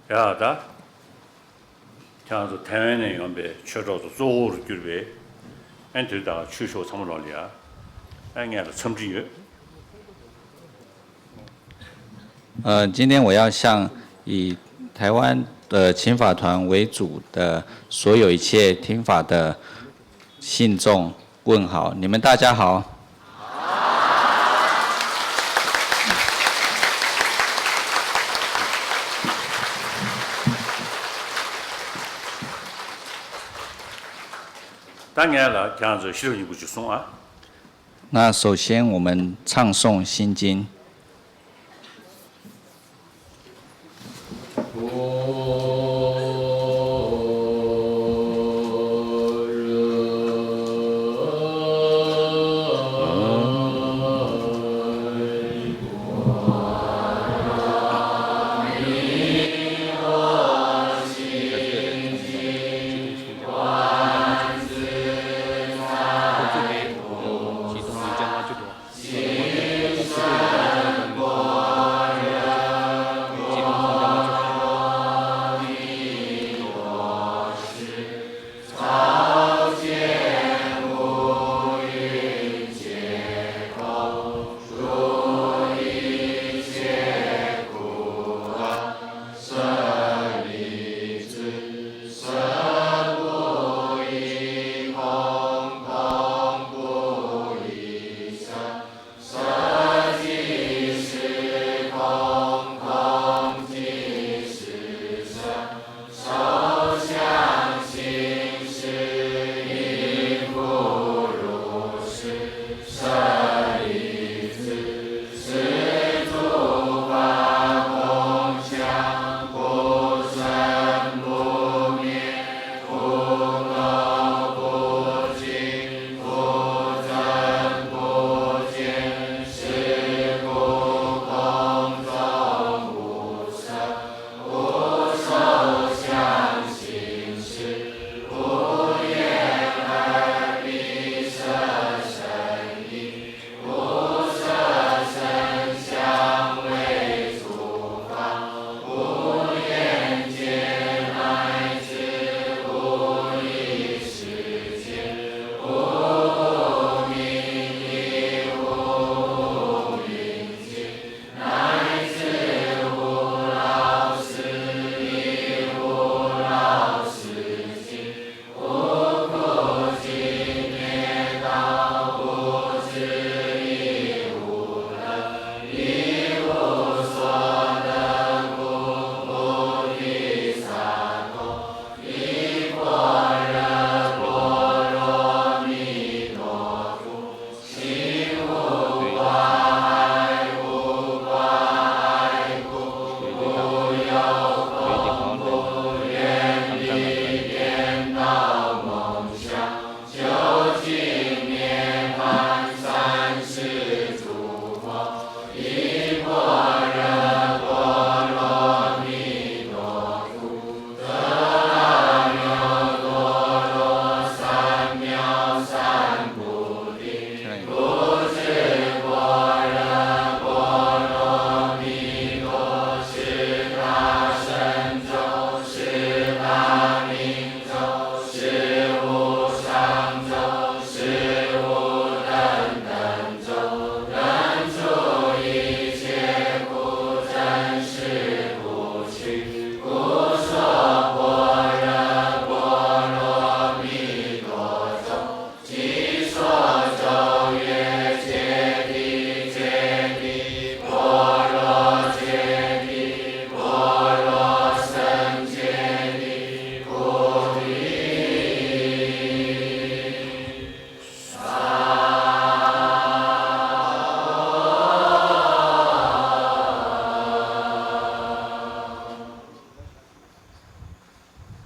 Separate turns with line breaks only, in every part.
야다 장소 태원의 연배 쳐져서 조르 줄배 엔들다가 추쇼 참을올이야 안게도 첨지유
今天我要向以台湾的勤法团为主的所有一切听法的信众问好，你们大家好。
当然了，这样子修一步就送啊。
那首先我们唱诵心经。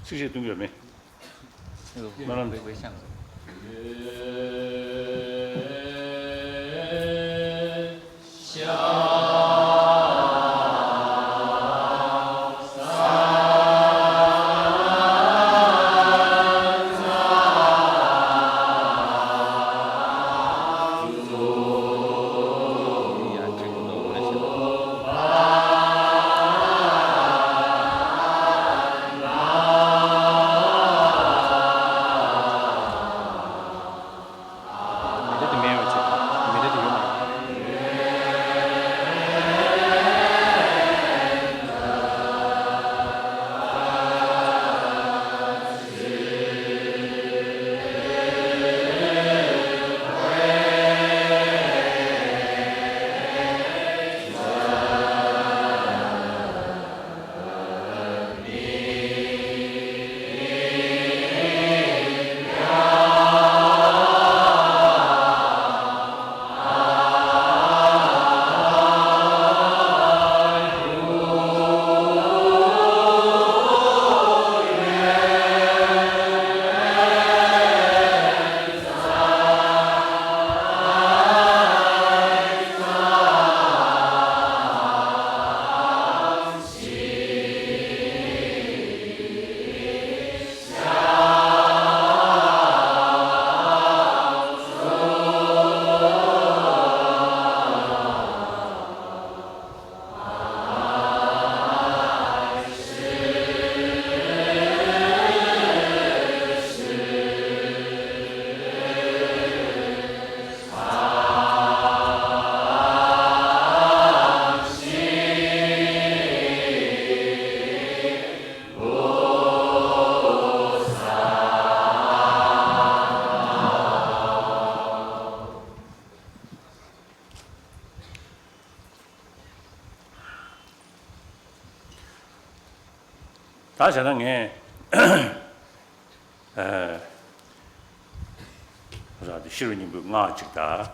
这些东西没。马上
微相。
다시 하는 그래서 실은님 그 나직다.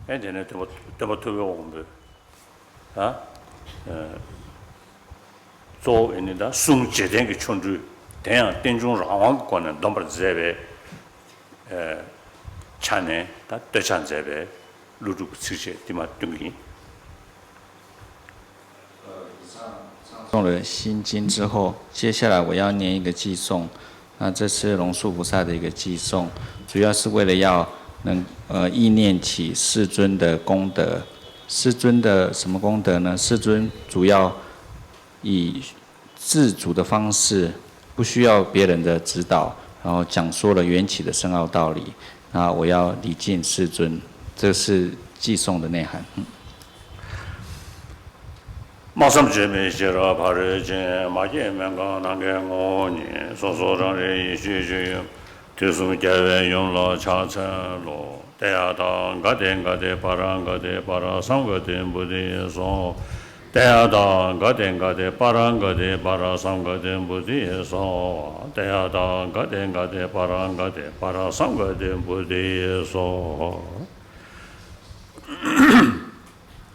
애들은 또 오면做人的送节点给群众，这样等中让王可能都不是这边，产呢，他得产这边，入驻这些地方东西。
诵了心经之后，接下来我要念一个偈颂。那这是龙树菩萨的一个偈颂，主要是为了要能意念起世尊的功德。世尊的什么功德呢？世尊主要以自主的方式，不需要别人的指导，然后讲说了缘起的深奥道理。那我要礼敬世尊，这是偈颂的内涵。
马上准备写了帕日经，马前面刚那个我呢，所让人一学，就是家园用了恰成了。大家当各地巴拉三个地不的说，大家当各地巴拉三个地不的说，大家当各地巴拉三个地不的说。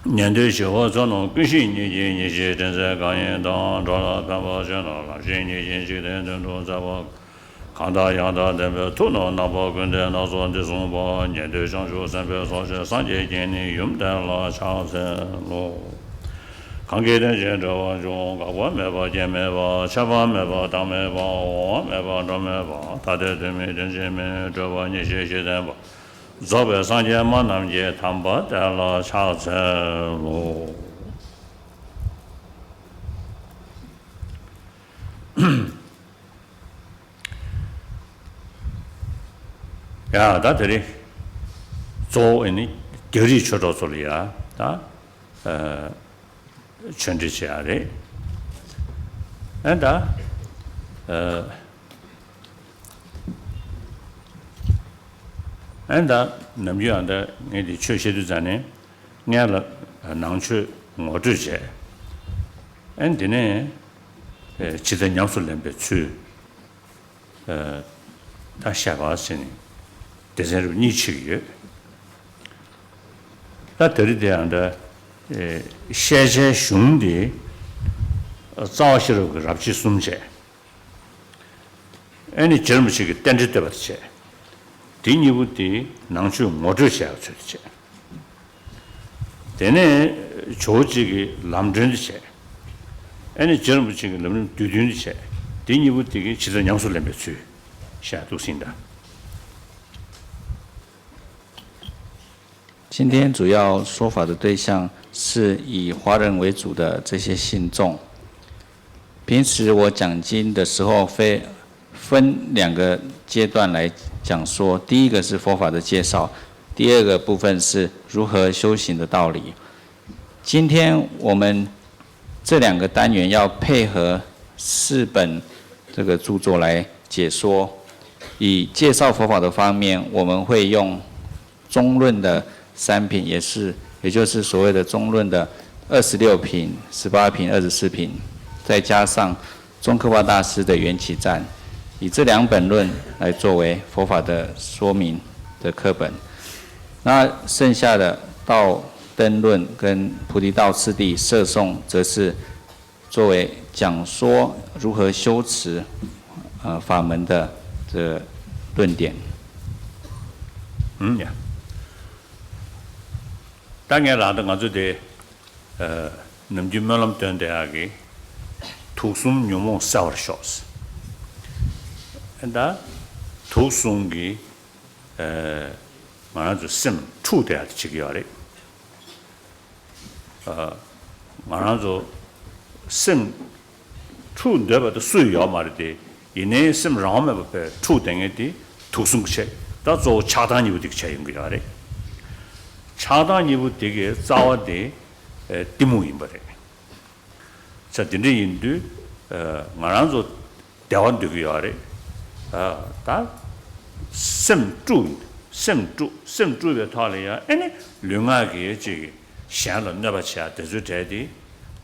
年对学活做农，更新你些正在干研当，找了办法选了，新年新的正中在我。看到养到代表土农那包跟着那说的松包，年对上学三百说是三节间的用得了长城路。看给的人这往中，我没把见没把，吃饭没把，当没把，我没把，这没把，他的对面真是没这把你学的吧。早白上节嘛，那么节他们得了长城路。야, 다들이 조인이 결이 쳐도 소리야. 다 천지지야래. 엔다 엔다 남주한테 내디 최시도 전에 내가 낭추 뭐지제. 엔디네 지된 양술렘 배추 다 샤바스니 대세로 니치기요. 다 들이대한다 세제 슝디 자시로 그 잡지 숨제. 애니 젊으시기 땡지 때부터 디니부티 낭추 모르셔야 되지. 되네 조직이 남전지체. 애니 젊으시기 너무 뒤뒤니체. 디니부티 지선 양술 내면수 샤도 신다.
今天主要说法的对象是以华人为主的这些信众。平时我讲经的时候，分两个阶段来讲说。第一个是佛法的介绍，第二个部分是如何修行的道理。今天我们这两个单元要配合4本这个著作来解说。以介绍佛法的方面，我们会用中论的3品，也就是所谓的中论的26品、18品、24品，再加上宗喀巴大师的缘起赞，以这2本论来作为佛法的说明的课本。那剩下的道灯论跟菩提道次第摄颂，则是作为讲说如何修持法门的这论点。
呀。당연하다 가지고 남주말람 된대하기 투숨 요모 사워쇼스. 근데 투숨기 말아주 심 추대야 지기야래. 말아주 심 추대버도 수요 말이지. 이내 심 라면 앞에 추댕에디 투숨체. 다저 차단이 어디 차인 거야래. 차단이부 되게 싸워대 디무인 버래. 자, 근데 인도 말아서 대원 되게 하래. 다 sem주 에 탈이야. 아니 룡하게 지 샹을 넣어봐야 되죠. 대디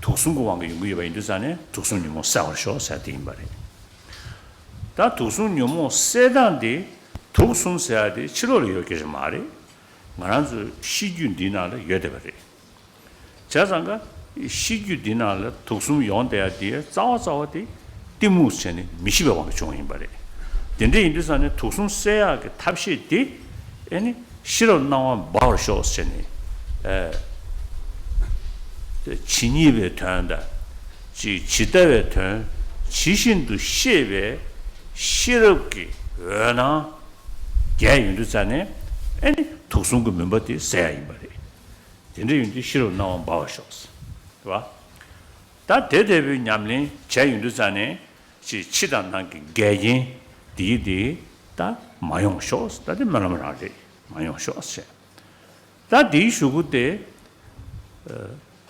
독순고 왕의 연구에 인도산에 독순유모 싸우셔 사대인 말이. 다 독순유모 세단데 독순세야데 7월에 이렇게 말이. 말한수 시주 디나를 여대버리. 자상가 시주 디나를 독순 연대야 뒤에 싸워싸워디 띠무스체네 미시베 왕의 종인 말이. 근데 인도산에 독순세야게 탑시디 아니 싫어 나와 바르쇼스체네. 진입에 된다. 지대에 된 지신도 시에 시럽기 어나 개인도산에 아니 독순구 멤버들이 세야 이 말이. 근데 윤지 싫어 나와 바르쇼스. 봐. 다 대대비 냠린 제인도산에 치단난 게 개인 디디 다 마용쇼스 다들 말하면 하지. 마용쇼스. 다 디슈구때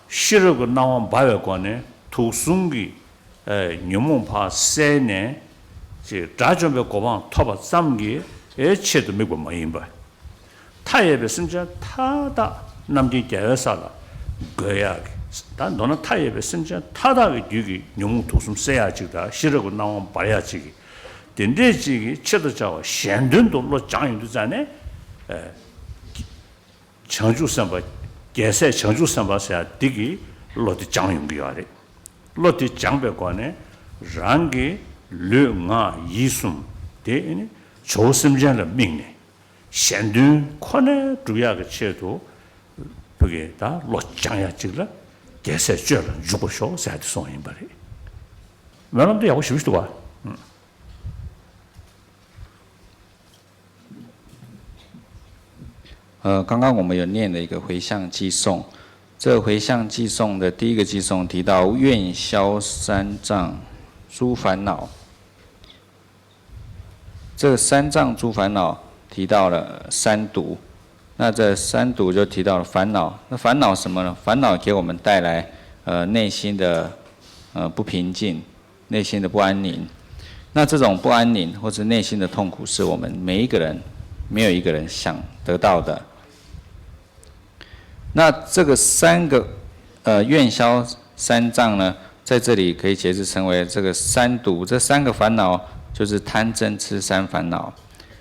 싫어고 나와 바외관에 독순기 녀몽파 세네 지 자전배 고방 토바 삼기 애체도 메고 마인바 타예베 심자 타다 남지 대여사라 거야 다 너는 타예베 심자 타다의 뒤기 녀몽 독순 세야지다 싫어고 나와 봐야지 된대지기 체도 자와 현든도 로 장인도 전에 청주 선바 개세 청주 선바사 디기 로디 장용비야래 로디 장백관에 랑게 르nga 이숨 대니 조심전의 명네 현든 코네 주야의 체도 그게 다 로장야 지라 개세 줄 주고쇼 사도 소인 바래 말한데 하고 싶지도 봐
刚刚我们有念了一个回向偈颂，这个回向偈颂的第一个偈颂提到愿消三障诸烦恼，这三障诸烦恼提到了三毒，那这三毒就提到了烦恼。那烦恼什么呢？烦恼给我们带来内心的不平静，内心的不安宁。那这种不安宁或者内心的痛苦，是我们每一个人没有一个人想得到的。那这个三个愿消三障呢，在这里可以解释成为这个三毒，这三个烦恼就是贪嗔痴三烦恼。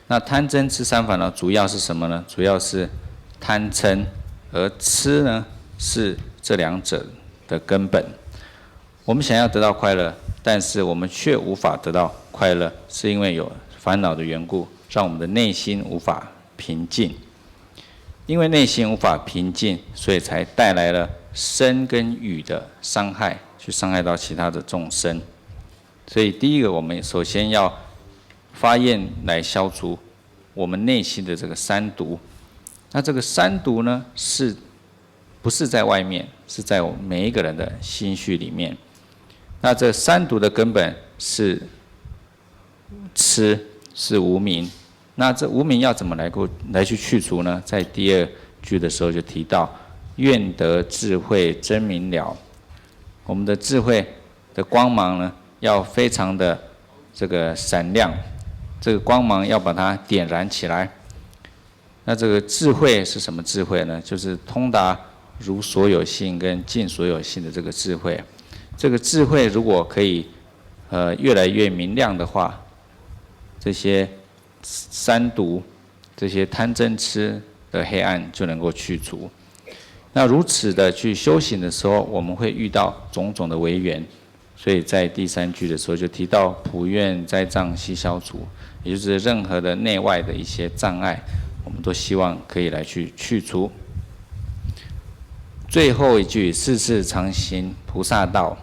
那贪嗔痴三烦恼主要是什么呢？主要是贪嗔，而痴呢是这两者的根本。我们想要得到快乐，但是我们却无法得到快乐，是因为有烦恼的缘故，让我们的内心无法平静。因为内心无法平静，所以才带来了身跟语的伤害，去伤害到其他的众生。所以第一个，我们首先要发愿来消除我们内心的这个三毒。那这个三毒呢，不是在外面，是在我们每一个人的心绪里面。那这三毒的根本是痴，是无明。那这无明要怎么来去去除呢？在第二句的时候就提到，愿得智慧真明了。我们的智慧的光芒呢，要非常的这个闪亮，这个光芒要把它点燃起来。那这个智慧是什么智慧呢？就是通达如所有性跟尽所有性的这个智慧。这个智慧如果可以越来越明亮的话，这些三毒，这些贪嗔痴的黑暗就能够去除。那如此的去修行的时候，我们会遇到种种的违缘，所以在第三句的时候就提到普愿灾障悉消除，也就是任何的内外的一些障碍，我们都希望可以来去除。最后一句世世常行菩萨道，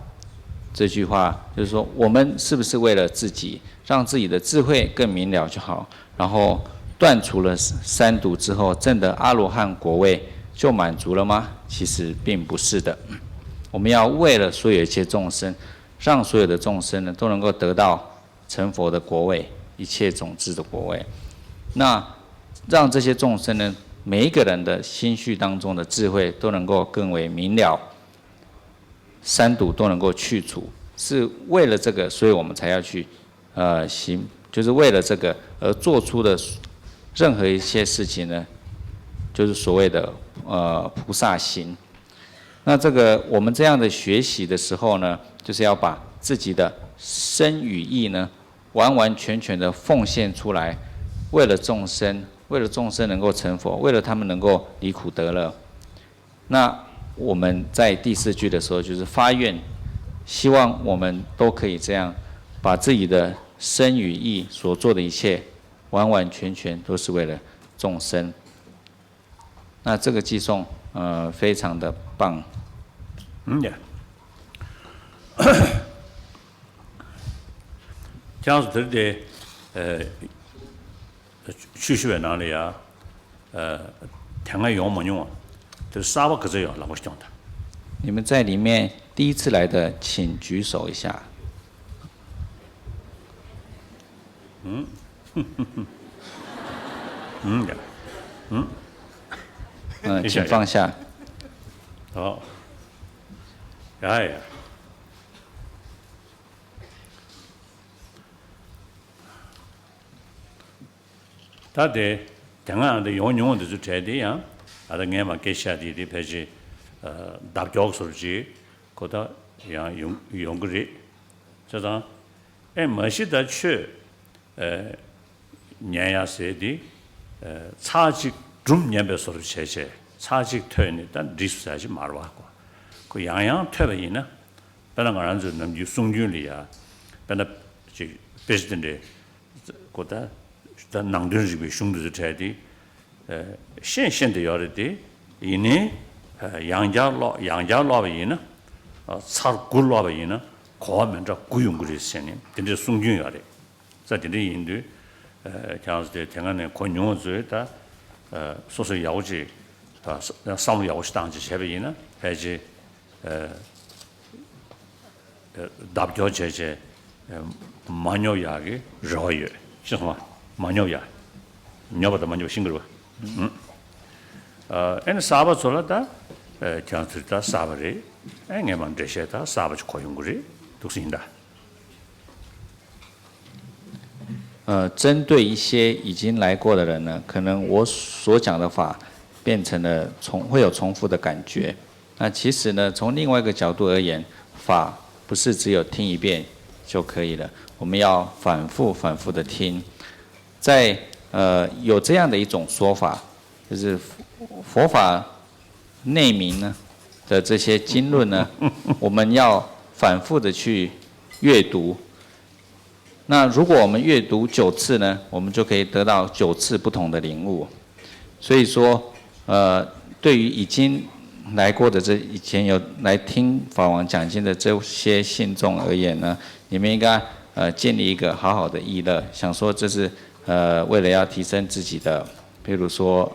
这句话就是说，我们是不是为了自己让自己的智慧更明了就好，然后断除了三毒之后，证得阿罗汉果位就满足了吗？其实并不是的。我们要为了所有一切众生，让所有的众生呢都能够得到成佛的果位，一切种子的果位。那让这些众生呢，每一个人的心绪当中的智慧都能够更为明了，三毒都能够去除，是为了这个，所以我们才要去行，就是为了这个而做出的任何一些事情呢，就是所谓的菩萨行。那这个我们这样的学习的时候呢，就是要把自己的身与意呢，完完全全的奉献出来，为了众生，为了众生能够成佛，为了他们能够离苦得乐。那我们在第4句的时候，就是发愿，希望我们都可以这样，把自己的身与意所做的一切，完完全全都是为了众生。那这个偈颂，非常的棒。
这样子的，去学哪里啊？听个用没用啊？就是啥不可这样，那我讲的。
你们在里面第一次来的，请举手一下。请放下。
好，哎呀，他的听个的用的就这的呀，啊，的眼嘛给下的的，还是大教授的，觉得样用个的，这样，没事的去，年呀些的，差距中年别说的这些。차직 퇴는 단 리스하지 말와고 그 양양 퇴버이나 배는 거란저 남주 송준리야 배는 저 베스던데 고다 단 낭든지비 슝도 차디 신신的요르디 이니 양자로이나 차굴로이나 고하면저 구용그리 세님 근데 송준이야래 자들이 인도 장스데 대간의 권용어즈다 소소 야오지上路要是当时前边呢，还是大表姐姐蛮牛牙的热月，是什么？蛮牛牙，你要把它蛮牛辛苦吧？那沙巴做了的，这样子的沙巴的，俺们这些的沙巴去可用过的，都是应的。
针对一些已经来过的人呢，可能我所讲的法。变成了会有重复的感觉。那其实呢，从另外一个角度而言，法不是只有听一遍就可以了，我们要反复的听。在有这样的一种说法，就是佛法内明呢的这些经论呢，我们要反复的去阅读。那如果我们阅读9次呢，我们就可以得到9次不同的领悟。所以说。对于已经来过的以前有来听法王讲经的这些信众而言呢，你们应该建立一个好好的意乐，想说这是为了要提升自己的，比如说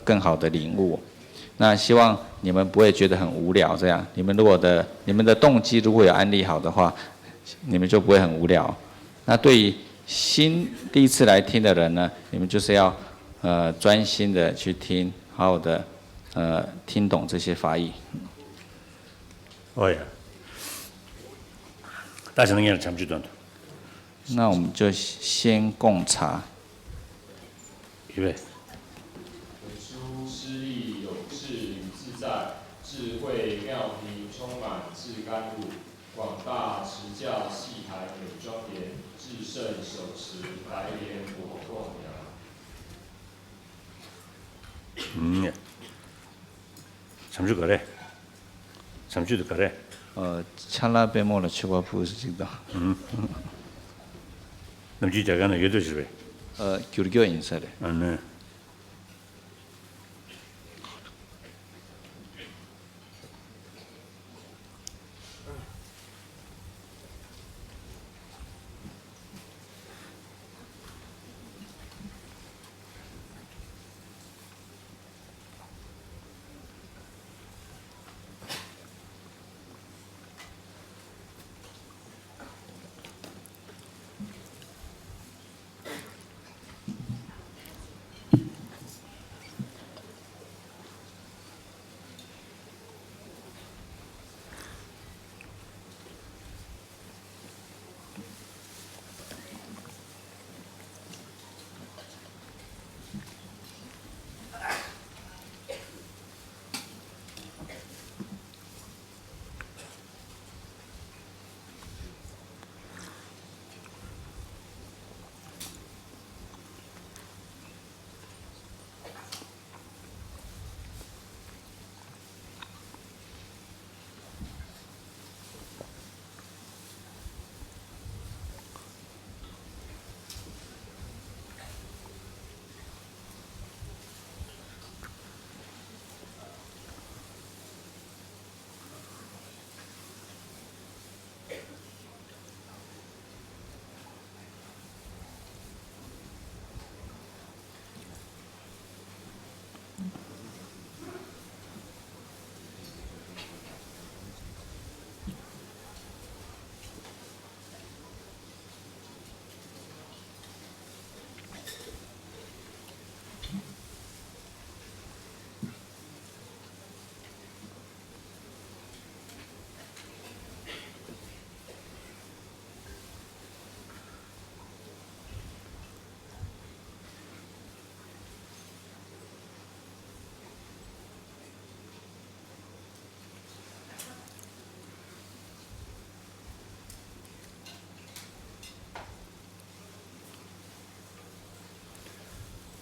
更好的领悟。那希望你们不会觉得很无聊这样。你们的动机如果有安立好的话，你们就不会很无聊。那对于第一次来听的人呢，你们就是要专心的去听。好好的，听懂这些法义。
呀，大家能也讲不断的。
那我们就先供茶。
预备。
文殊师利有志与自在，智慧妙平充满至甘露，广大持教细台有庄严，至圣手持白莲佛供养。
참주 그래. 참주도 그래.
찰나 빼먹을 치고 부스직다.
남지 자가는 8시래.
교류 인사래.
네.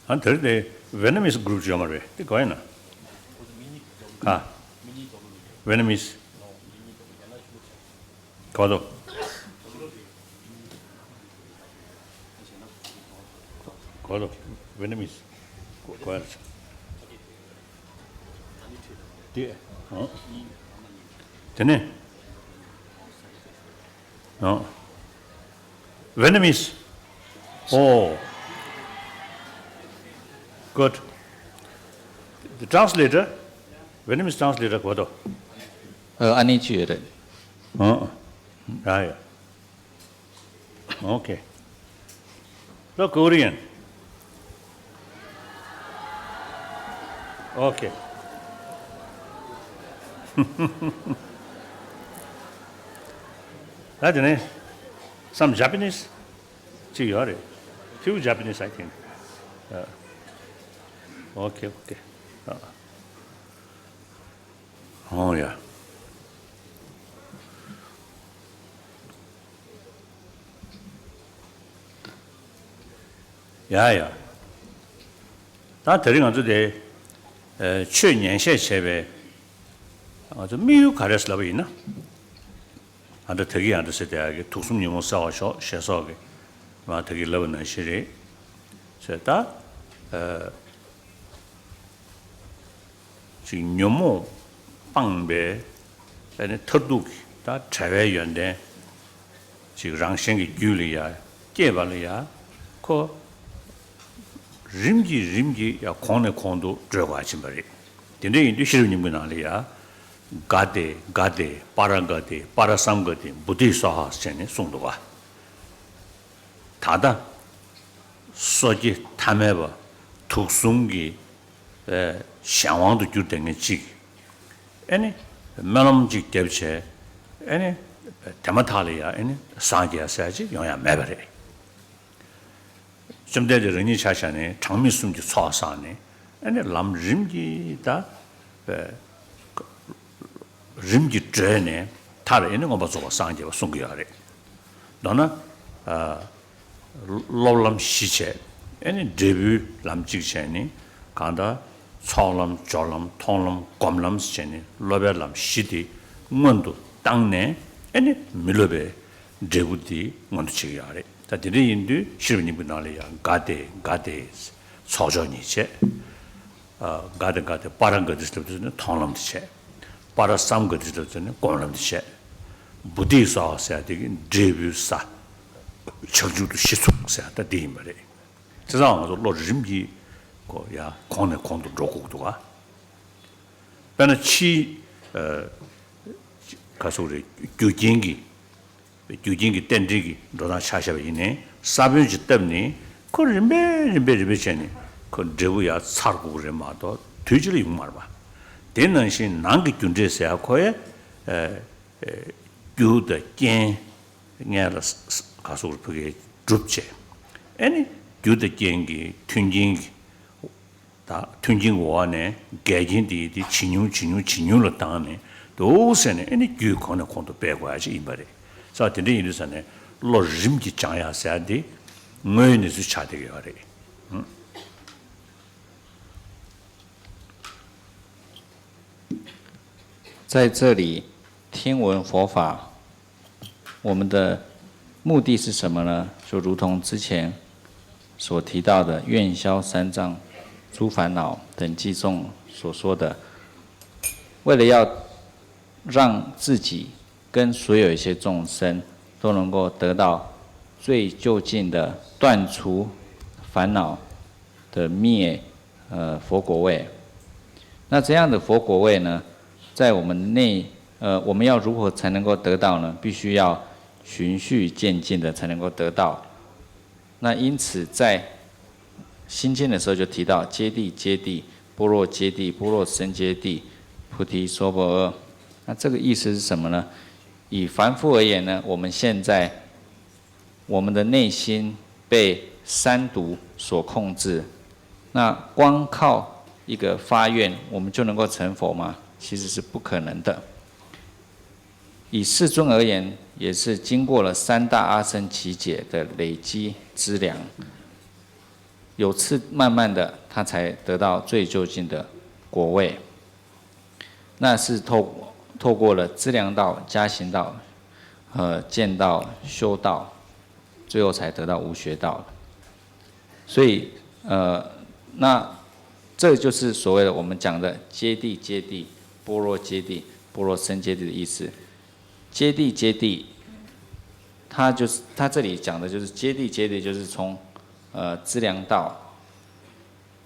한 들대 Vietnamese group 좀 말해. 그거 있나? 아. Vietnamese. 그거도. 그거도 Vietnamese. 그거. 뒤에. 되네. Vietnamese. Oh. Good. The translator, Vietnamese translator, what?
安妮觉得
Yeah. Okay. The Korean. Okay. That's it. Some Japanese. Few Japanese, I think. Okay. Oh, yeah. Yeah. 他特定是在去年写起来，这没有开始了不呢？啊，这特别是在图书里面写的，嘛特别老能写的，所以他是牛毛帮呗，那特度他拆开原的，就让先给距离呀、结巴了呀，可。림기 야 콘에 콘도 들어가지 말이. 근데 이 시르님 나리야. 가데 파랑가데 파라삼가데 부디사하 전에 송도가. 다다 소지 탐해봐. tuksungi 샹왕도 주den게 지. 아니 말음직 대비체. 아니 테마탈이야. 아니 상기야 사지 영야 매버리. 좀 되더니 자샤네 장미숨지 쏴사네 아니 람림기다 림기 죄네 다를 있는 거 봐서 상제가 송겨야래 너는 로람 시체 아니 데뷔 람직체니 간다 초람 졸람 통람 검람 시체니 로벨람 시디 문도 땅내 아니 밀로베 데부디 문도 치야래 다들이 인도 시르님 나리야 가데 소전이체 가데 빠른 것들은 통람체 빠라 쌈 것들은 공람체 부디서 해야 되긴 데뷔사 적주도 시속사 다 되임을 저상으로 로림기 거야 공내 공도 로고도가 배는 치 가서리 규진기 땡지기 로다 샤샤베이네 사변지 때문에 그 림베리베체니 그 제부야 살고 그래 마도 뒤질이 말봐 대는신 난기 준제세야 거에 규의 겐 냐라 가서 그게 줍체 아니 규의 겐기 튠징기 다 튠징원에 개진디디 진유로 당하네 도세네 아니 규 거는 콘도 빼고야지 이 말이 자, 근데 이르서네 로림기 장야 사디 뭐니 수차되게 하래.
在这里听闻佛法，我们的目的是什么呢？就如同之前所提到的愿消三障、诸烦恼等偈颂所说的，为了要让自己跟所有一些众生都能够得到最就近的断除烦恼的灭佛果位。那这样的佛果位呢，在我们我们要如何才能够得到呢？必须要循序渐进的才能够得到。那因此在心经的时候就提到揭谛、般若揭谛、般若僧揭谛、菩提娑婆诃。那这个意思是什么呢？以凡夫而言呢，我们现在我们的内心被三毒所控制，那光靠一个发愿，我们就能够成佛吗？其实是不可能的。以世尊而言，也是经过了三大阿僧祇劫的累积资粮，有次慢慢的他才得到最究竟的果位。那是透过了资粮道、加行道、见道、修道，最后才得到无学道。所以那这就是所谓的我们讲的揭谛揭谛、般若揭谛、般若僧揭谛的意思。揭谛揭谛，他这里讲的就是揭谛揭谛，就是从资粮道，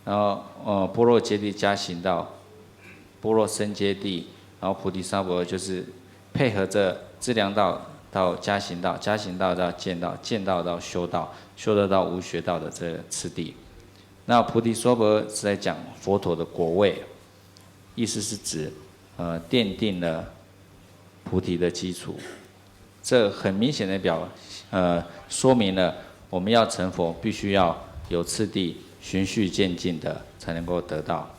然后般若揭谛加行道、般若僧揭谛，然后菩提萨婆就是配合着资粮道到加行道，加行道到见道，见道到修道，修道到无学道的这个次第。那菩提娑婆是在讲佛陀的果位，意思是指奠定了菩提的基础。这很明显的说明了我们要成佛，必须要有次第、循序渐进的才能够得到。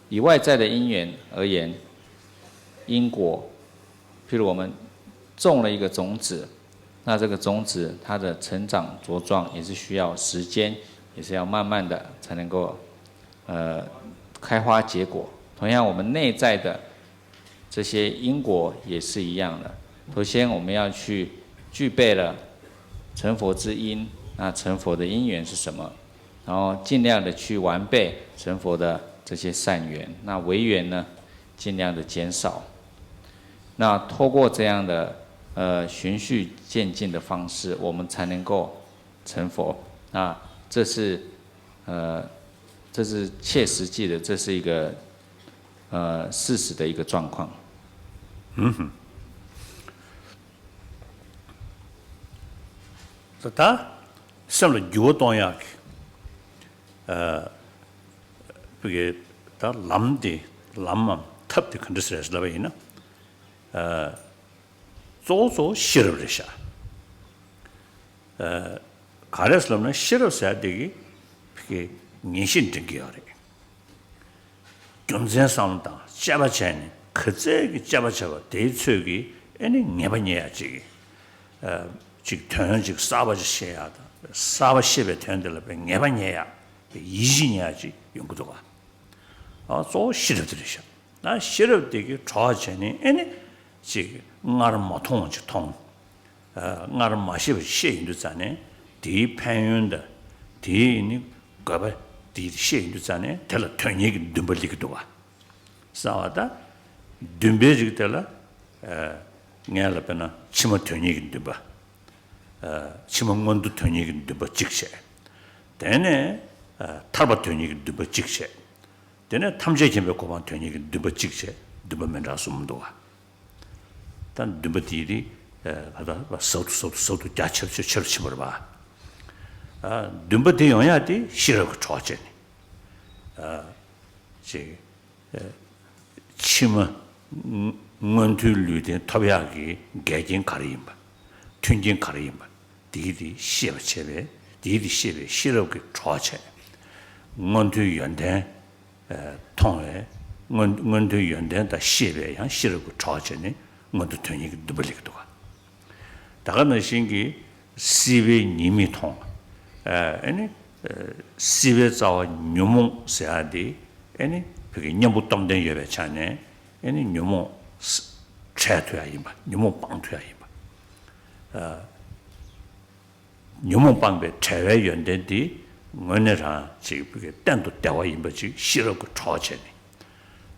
以外在的因缘而言，因果，譬如我们种了一个种子，那这个种子它的成长茁壮也是需要时间，也是要慢慢的才能够开花结果。同样，我们内在的这些因果也是一样的。首先，我们要去具备了成佛之因，那成佛的因缘是什么？然后尽量的去完备成佛的这些善缘，那违缘呢，尽量的减少。那透过这样的循序渐进的方式，我们才能够成佛。那这是切实际的，这是一个事实的一个状况。
다 섬을 요동약 그게 다 람맘 탑디 컨디스레스 라베이나 조조 싫어버리셔 가레슬럼은 싫어서야 되기 그게 인신 등기하래 경쟁 싸움다 짜바차니 그제기 짜바차가 대초기 애니 내반해야지 즉 전직 싸바지 셔야다 싸바시베 된들라베 내반해야 이진해야지 연구도가 저 싫어들으셔 나 싫어되기 좋아지니 애니 즉 나를 못 통지 통 나를 마시베 셔인도 자네 디 편윤다 디니 가바 디 셔인도 자네 텔라 tönyegi dumberli기도 와 싸와다 dumbe지기 텔라 냐라페나 치마 tönyegi dum바 치몽원도 tönyegi dum바 직세 되네 탈바 tönyegi dum바 직세 되네 탐제점에 고반 tönyegi dum바 직세 dum바면 라숨도 와 단 dum바디리 하다 소도 자처처처 봐 dum바디 영야디 싫어고 좋아지니 지 치마 원툴류된 토비하기 개진 가리임바 튠진 가리임바 디디 시어체베 디디 시베 싫어고 좋아체 원투 연대 통에 원투 연대다 시베 양 싫어고 좋아체니 원투 tönyegi 두벌리기도 와 다가는 신기 시베 님이 통 아니 시베 자와 묘몽 세아디 아니 그게 녀부dom된 예배 차네 아니 묘몽 채토야 이마 묘몽 빵토야 이마 묘몽 빵배 채외 연대디 원래라 지금 그게 딴도 대화 이마지 싫어고 좋아지네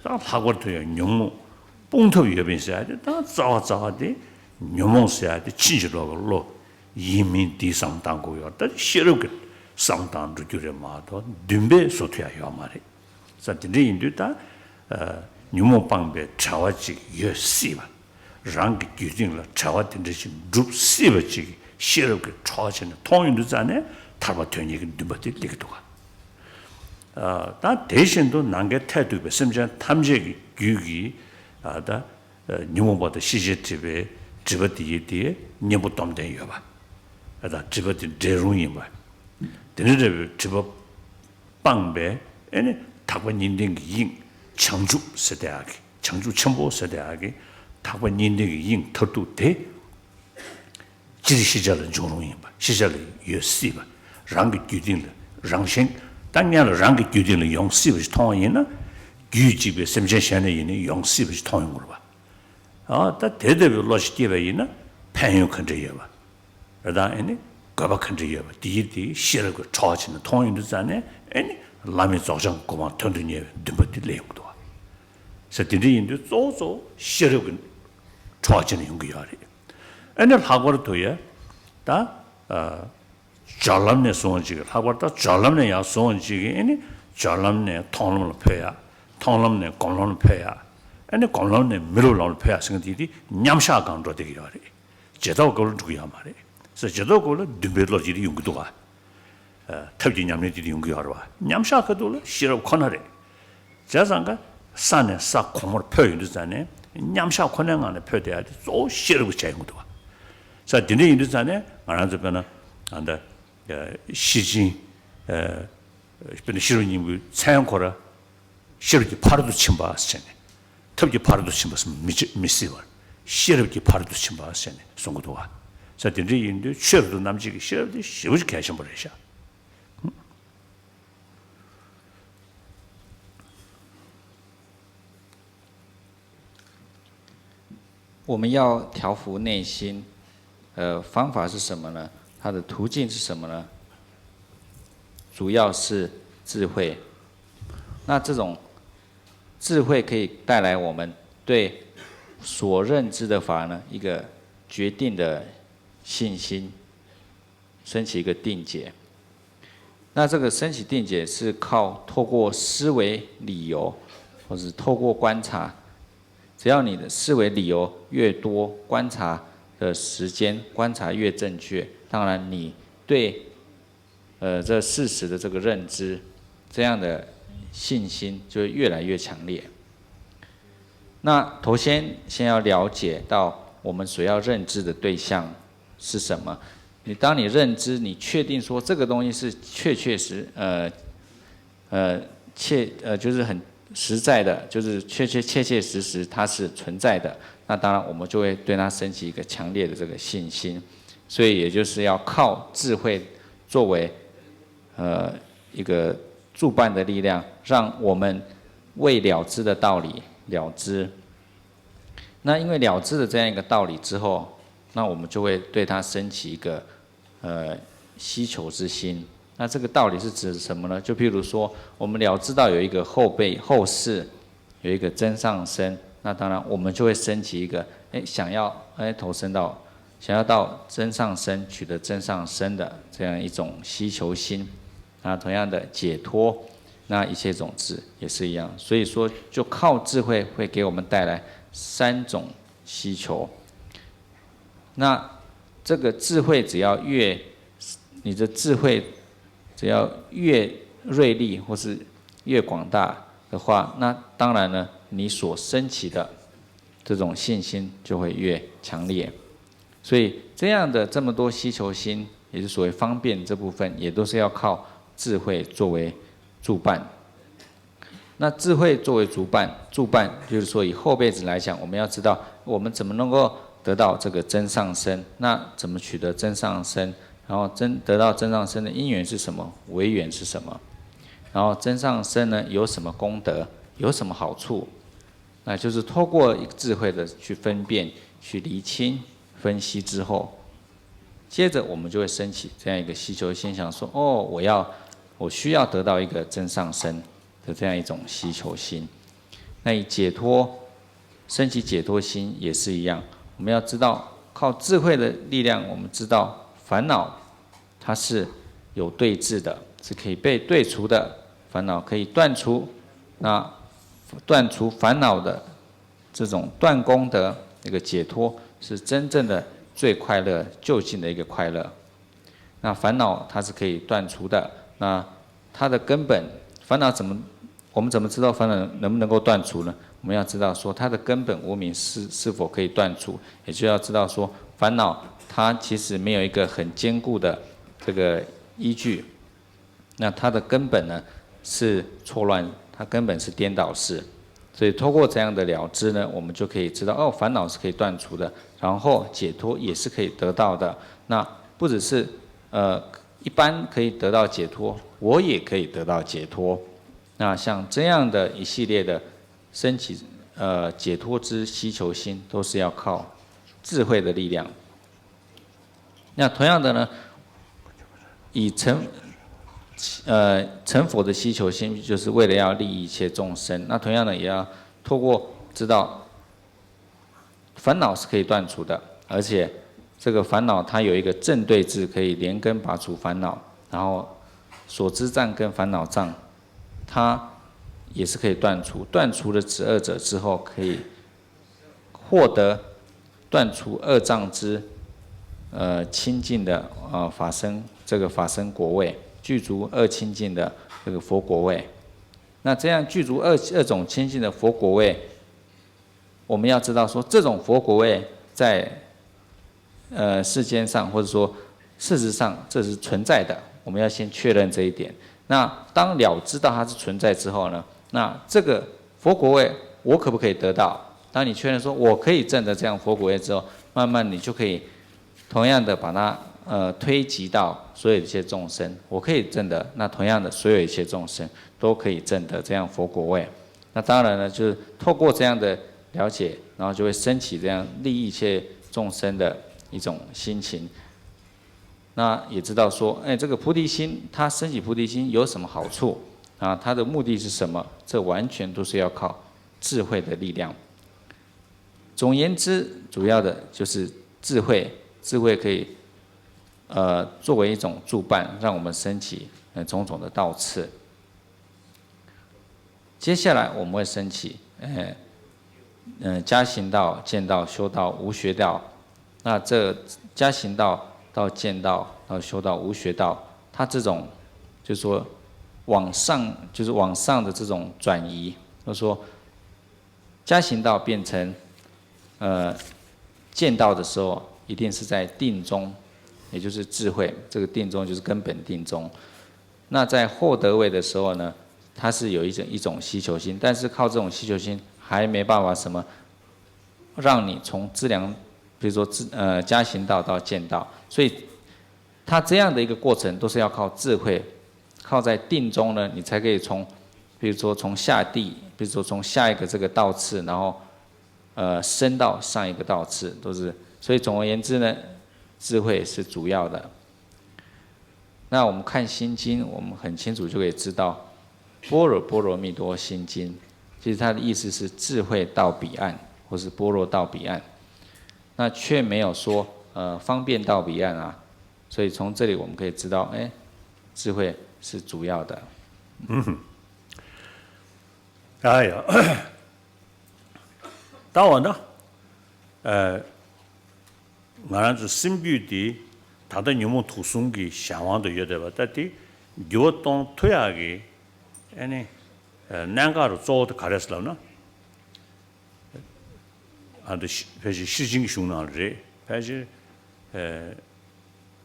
다 하고도요 묘몽 뽕토 예배 세아디 다 자와자와디 묘몽 세아디 진실로 이민 디상당고요 다 싫어고 상당도 줄에 마도 듬베 소투야 요 말이 사진이 인도다 뉴모방베 차와지 여시바 랑기 규진라 차와든지 줍시바지 싫어고 초아지는 통인도 자네 타바 되니기 듬버들 리기도 다 대신도 난게 태도be 심지어 탐제기 규기 아다 뉴모보다 시제티베 집어디에 녀부dom된 요바 아다 집어디 제루이 말 되는데 집어 빵배 에네 타번 인딩 인 창주 세대하게 창주 첨보 세대하게 타번 인딩 인 터도 돼 지리 시절은 조롱이 봐 시절이 여시바 랑기 규딩을 人性，当然了，人给决定了用死不是同样呢，举几个什么现在人呢用死不是同样的吧？啊，但特别落实地位呢，朋友看这些吧，而当然呢，各不看这些吧，第一写了个超前的同样的在呢，拉面早上过往团队呢，对不对？来用的。是对这印度早写了个超前的用个样的，那他过的对呀，但加了呢送几个，他过到加了呢要送几个，加了呢汤了配呀，汤了呢光了配呀，光了呢没了配呀，什么的，娘下刚做这个样的，接到过了这个样嘛的，是接到过了对不对？这里用个多啊，特别娘们这里用个样是吧？娘下可多了，写了看他的，加上个。山呢，啥空么漂用的山呢？娘下可能俺的漂的，早写了个钱用的吧。所以今天用的山呢，俺这边呢，俺的西京本来西路人为采样过了，写了就帕都清白是呢，特别帕都清白是没死完，写了就帕都清白是呢，送个多啊。所以今天用的写了都那么几个，写了的写不是开心不来下。
我们要调伏内心，方法是什么呢？它的途径是什么呢？主要是智慧。那这种智慧可以带来我们对所认知的法呢一个决定的信心，升起一个定解。那这个升起定解是靠透过思维理由，或是透过观察。只要你的思维理由越多，观察的时间观察越正确，当然你对这事实的这个认知，这样的信心就会越来越强烈。那头先要了解到我们所要认知的对象是什么。当你认知，你确定说这个东西是就是很实在的，就是切实它是存在的，那当然我们就会对它升起一个强烈的这个信心，所以也就是要靠智慧作为一个助伴的力量，让我们为了知的道理了知。那因为了知的这样一个道理之后，那我们就会对它升起一个希求之心。那这个道理是指什么呢？就譬如说，我们了知到有一个后世，有一个真上身，那当然我们就会升起一个想要投身到想要到真上身取得真上身的这样一种希求心。那同样的解脱，那一切种子也是一样。所以说，就靠智慧会给我们带来3种希求。那这个智慧你的智慧只要越锐利或是越广大的话，那当然呢，你所升起的这种信心就会越强烈。所以这么多希求心，也是所谓方便这部分，也都是要靠智慧作为助伴。那智慧作为助伴，就是说以后辈子来讲，我们要知道我们怎么能够得到这个真上身，那怎么取得真上身？然后得到真上身的因缘是什么？为缘是什么？然后真上身呢有什么功德？有什么好处？那就是透过一个智慧的去分辨、去厘清、分析之后，接着我们就会升起这样一个希求心，想说：我需要得到一个真上身的这样一种希求心。那以升起解脱心也是一样，我们要知道靠智慧的力量，我们知道。烦恼它是有对治的，是可以被对除的，烦恼可以断除。那断除烦恼的这种断功德，一个解脱，是真正的最快乐、究竟的一个快乐。那烦恼它是可以断除的，那它的根本，我们怎么知道烦恼能不能够断除呢？我们要知道说它的根本无明是否可以断除，也就要知道说烦恼。它其实没有一个很坚固的这个依据，那它的根本呢是错乱，它根本是颠倒式，所以透过这样的了知呢，我们就可以知道烦恼是可以断除的，然后解脱也是可以得到的。那不只是一般可以得到解脱，我也可以得到解脱。那像这样的一系列的升起解脱之希求心，都是要靠智慧的力量。那同样的呢，以成佛的希求心，就是为了要利益一切众生。那同样的，也要透过知道烦恼是可以断除的，而且这个烦恼它有一个正对治，可以连根拔除烦恼，然后所知障跟烦恼障，它也是可以断除。断除了止恶者之后，可以获得断除恶障之清净的法身，这个法身果位，具足恶清净的这个佛果位。那这样具足二种清净的佛果位，我们要知道说，这种佛果位在世间上，或者说事实上这是存在的，我们要先确认这一点。那当了知到它是存在之后呢，那这个佛果位我可不可以得到？当你确认说我可以证得这样佛果位之后，慢慢你就可以同样的把它推及到所有一切众生，我可以证得，那同样的所有一切众生都可以证得这样佛果位。那当然呢，就是透过这样的了解，然后就会升起这样利益一切众生的一种心情。那也知道说，这个菩提心，它升起菩提心有什么好处啊？它的目的是什么？这完全都是要靠智慧的力量。总而言之，主要的就是智慧，智慧可以作为一种助伴，让我们升起种种的道次。接下来我们会升起加行道、见道、修道、无学道。那这加行道到见道到修道无学道，它这种就是说往上的这种转移，就是说加行道变成见道的时候，一定是在定中，也就是智慧，这个定中就是根本定中。那在获得位的时候呢，它是有一种希求心，但是靠这种希求心还没办法什么让你从资粮，比如说加行道到见道，所以它这样的一个过程都是要靠智慧，靠在定中呢，你才可以从，比如说从下地，比如说从下一个这个道次，然后升到上一个道次，都是。所以总而言之呢，智慧是主要的。那我们看心经，我们很清楚就可以知道，般若波罗蜜多心经，其实它的意思是智慧到彼岸，或是般若到彼岸，那却没有说方便到彼岸啊。所以从这里我们可以知道，智慧是主要的。
哎呀，当然呢，俺是身边的，他的你们土生的向往的有的吧？但是有当推下的，哪个做的开始了呢？还是西京熊那里，还是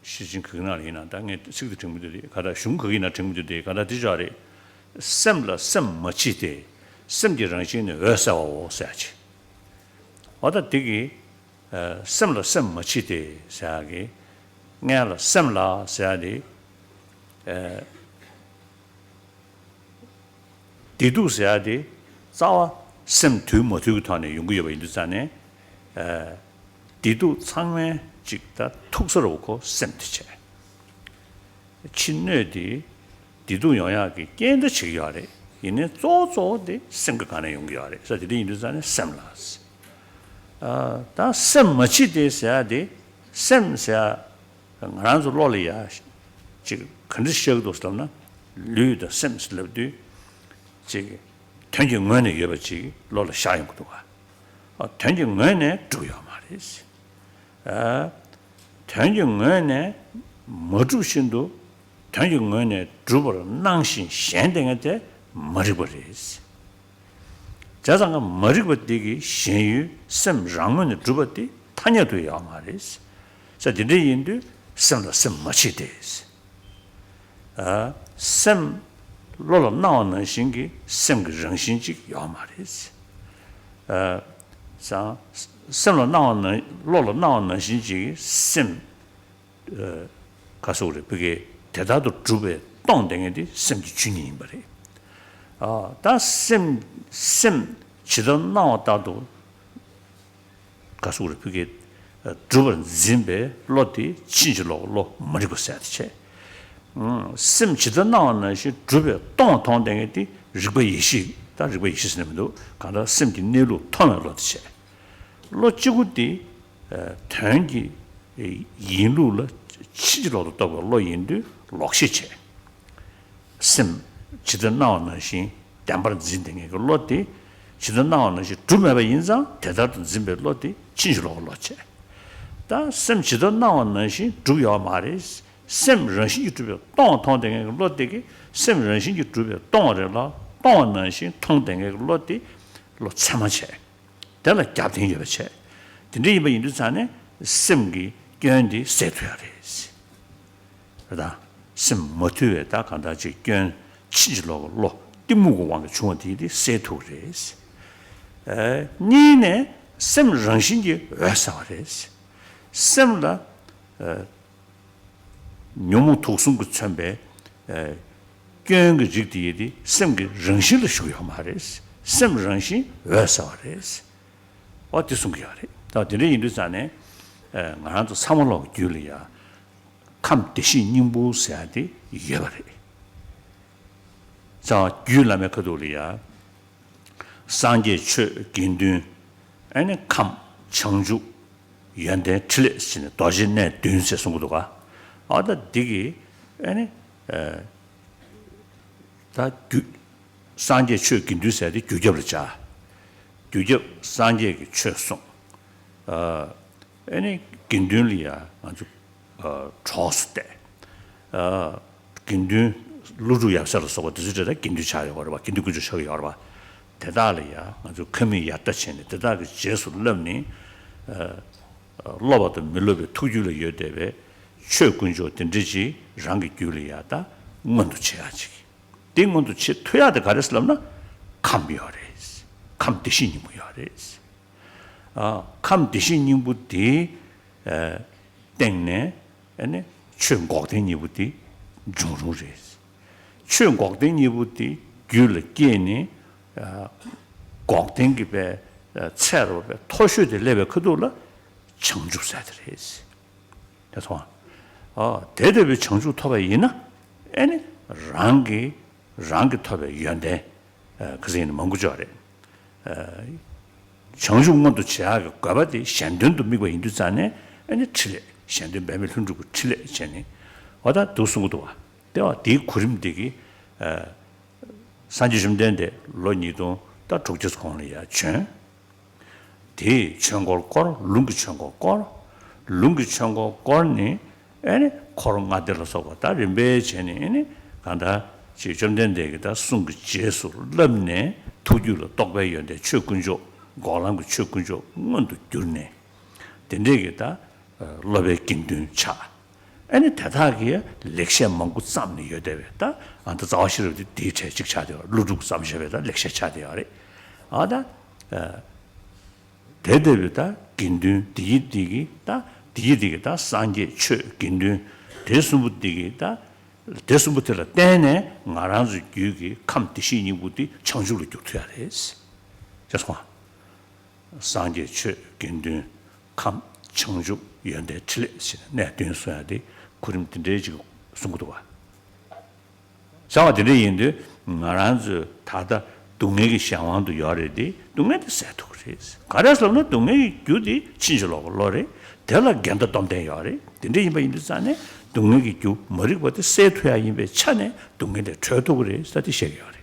西京可那里呢？当然这个程度的，看到熊可以那程度的，看到这家的，什么起的，什么人性的我下去，我的这个什么起的下个，俺了什么下的，地图下的，早啊。什推没推团的用个有印度山呢？地图长远这个特色路口什的起来，亲爱的地图用下给见得起来的，因为早的什个可能用个的，所以印度山呢什么了？但什么起的下的什么下，俺说老里啊，这个肯定晓得多少呢？绿的什么是绿的，这个。天津我呢也不去，落了下一个多啊。天津我呢主要嘛的是，天津我呢没主心度，天津我呢主不了南新现代的没这个的是，加上个没这个的个现有什么让我呢主不的，他也都要嘛的是，所以这里印度什么去的是，什。落了闹能性的，什么人性就要嘛的是，像什么落了闹能性的什，告诉我的不给 대다도 주베 동댕에디 심지 주님 버리 다심 지던 나왔다도 가서 우리 그게 주번 진베 로티 친지로로 머리고 사야지 심 지던 나왔는 시 주베 동동댕에디 리고 이시 다 리고 이시스님도 가다 심디 내로 통을로지 로 지구디 tangi yinlu la chijilo do togo lo yindu lokshi sim chidan nao na shin dambar zindenge ko lo di chidan nao na shin dumeba yinzang tedar zimbe lo di chijilo lo che da sim chidan nao na shin duyo mari sim renshin yu duyo dong tong denge lo di ki sim renshin yu duyo dong re la dong na shin tong denge lo di lo chama che dala gyab ding yeba che 근데 이번 인도산에 심기 견디 세트야레스. 그다 심 모티베다 간다지 견 치질로로 띠무고 왕의 중원디디 세트레스. 니네 심 정신이 왜사레스. 심라 뇽무 독순구 천배 견그 직디디 심기 정신을 쇼요 말레스. 심 정신 왜사레스. 어디 숨겨야래? 다 드네 인도산에 나한테 3월로 줄이야 감 대신 님부세야디 예버리 자 줄라메 그돌이야 상제 최 긴든 아니 감 청주 연대 틀레스네 도진네 든세 송도가 아다 디기 아니 다 상제 최 긴두세야디 규접을자 규접 상제의 최송 아니 긴든리아 아주 초스때 긴든 루루야서로 서고 드즈르다 긴두 차요 거라 긴두 구조 처리 거라 대달이야 아주 금이 야다치네 대달이 제수 럼니 로버트 밀로베 투줄의 여대베 최군조 된지지 랑기 줄이야다 문도 쳐야지 띵문도 치 퇴야데 가르슬람나 감비어레스 감대신이 뭐야레스 감 대신 부디 땡네 아니全国的 부디 중루레스全国的 부디 귤게니国定嘅차로베 토슈데 레베 그도라 청주사들레스 그래서 대대비 청주 토바이나 아니 랑기 토바 연대 그제는 먼구저래 정중문도 지하가 과바디 샹든도 미고 인도산에 아니 칠레 샹든 매밀 흔주고 칠레 전에 어다 도수고도 와 대와 디 구림되기 산지 좀 된데 로니도 다 족저스 공리야 chen 전골 걸 룽기 전골 걸 룽기 전골 걸니 아니 코로나들어서 왔다 림베 전에 아니 간다 지좀 된데 기다 숨기 제수 럼네 투주로 똑배연데 최군조 고랑고 최군조 뭔도 줄네 된데기다 러베 긴든 차 아니 다다기에 렉셔 먹고 싸움이 여대베다 안도 자시를 뒤체 직차죠 루룩 싸움셔베다 렉셔 차대요래 아다 대대비다 긴든 디디기다 디디기다 산제 최 긴든 대수부디기다 대수부터라 때네 나란주 규기 감티시니 부디 청주로 교투야레스 자서 상제 최 긴든 감 청주 연대 틀레시 네 된소야디 구름든데 지금 숨고도 와 자와들이 인데 나란주 다다 동네기 상황도 열어디 동네도 세토리스 가라서는 동네기 규디 친절하고 로레 대라 견도 dom대 열에 근데 이번 인도산에 동네기 규 머리부터 세토야 임베 차네 동네데 최도 그래 스타디 셰열에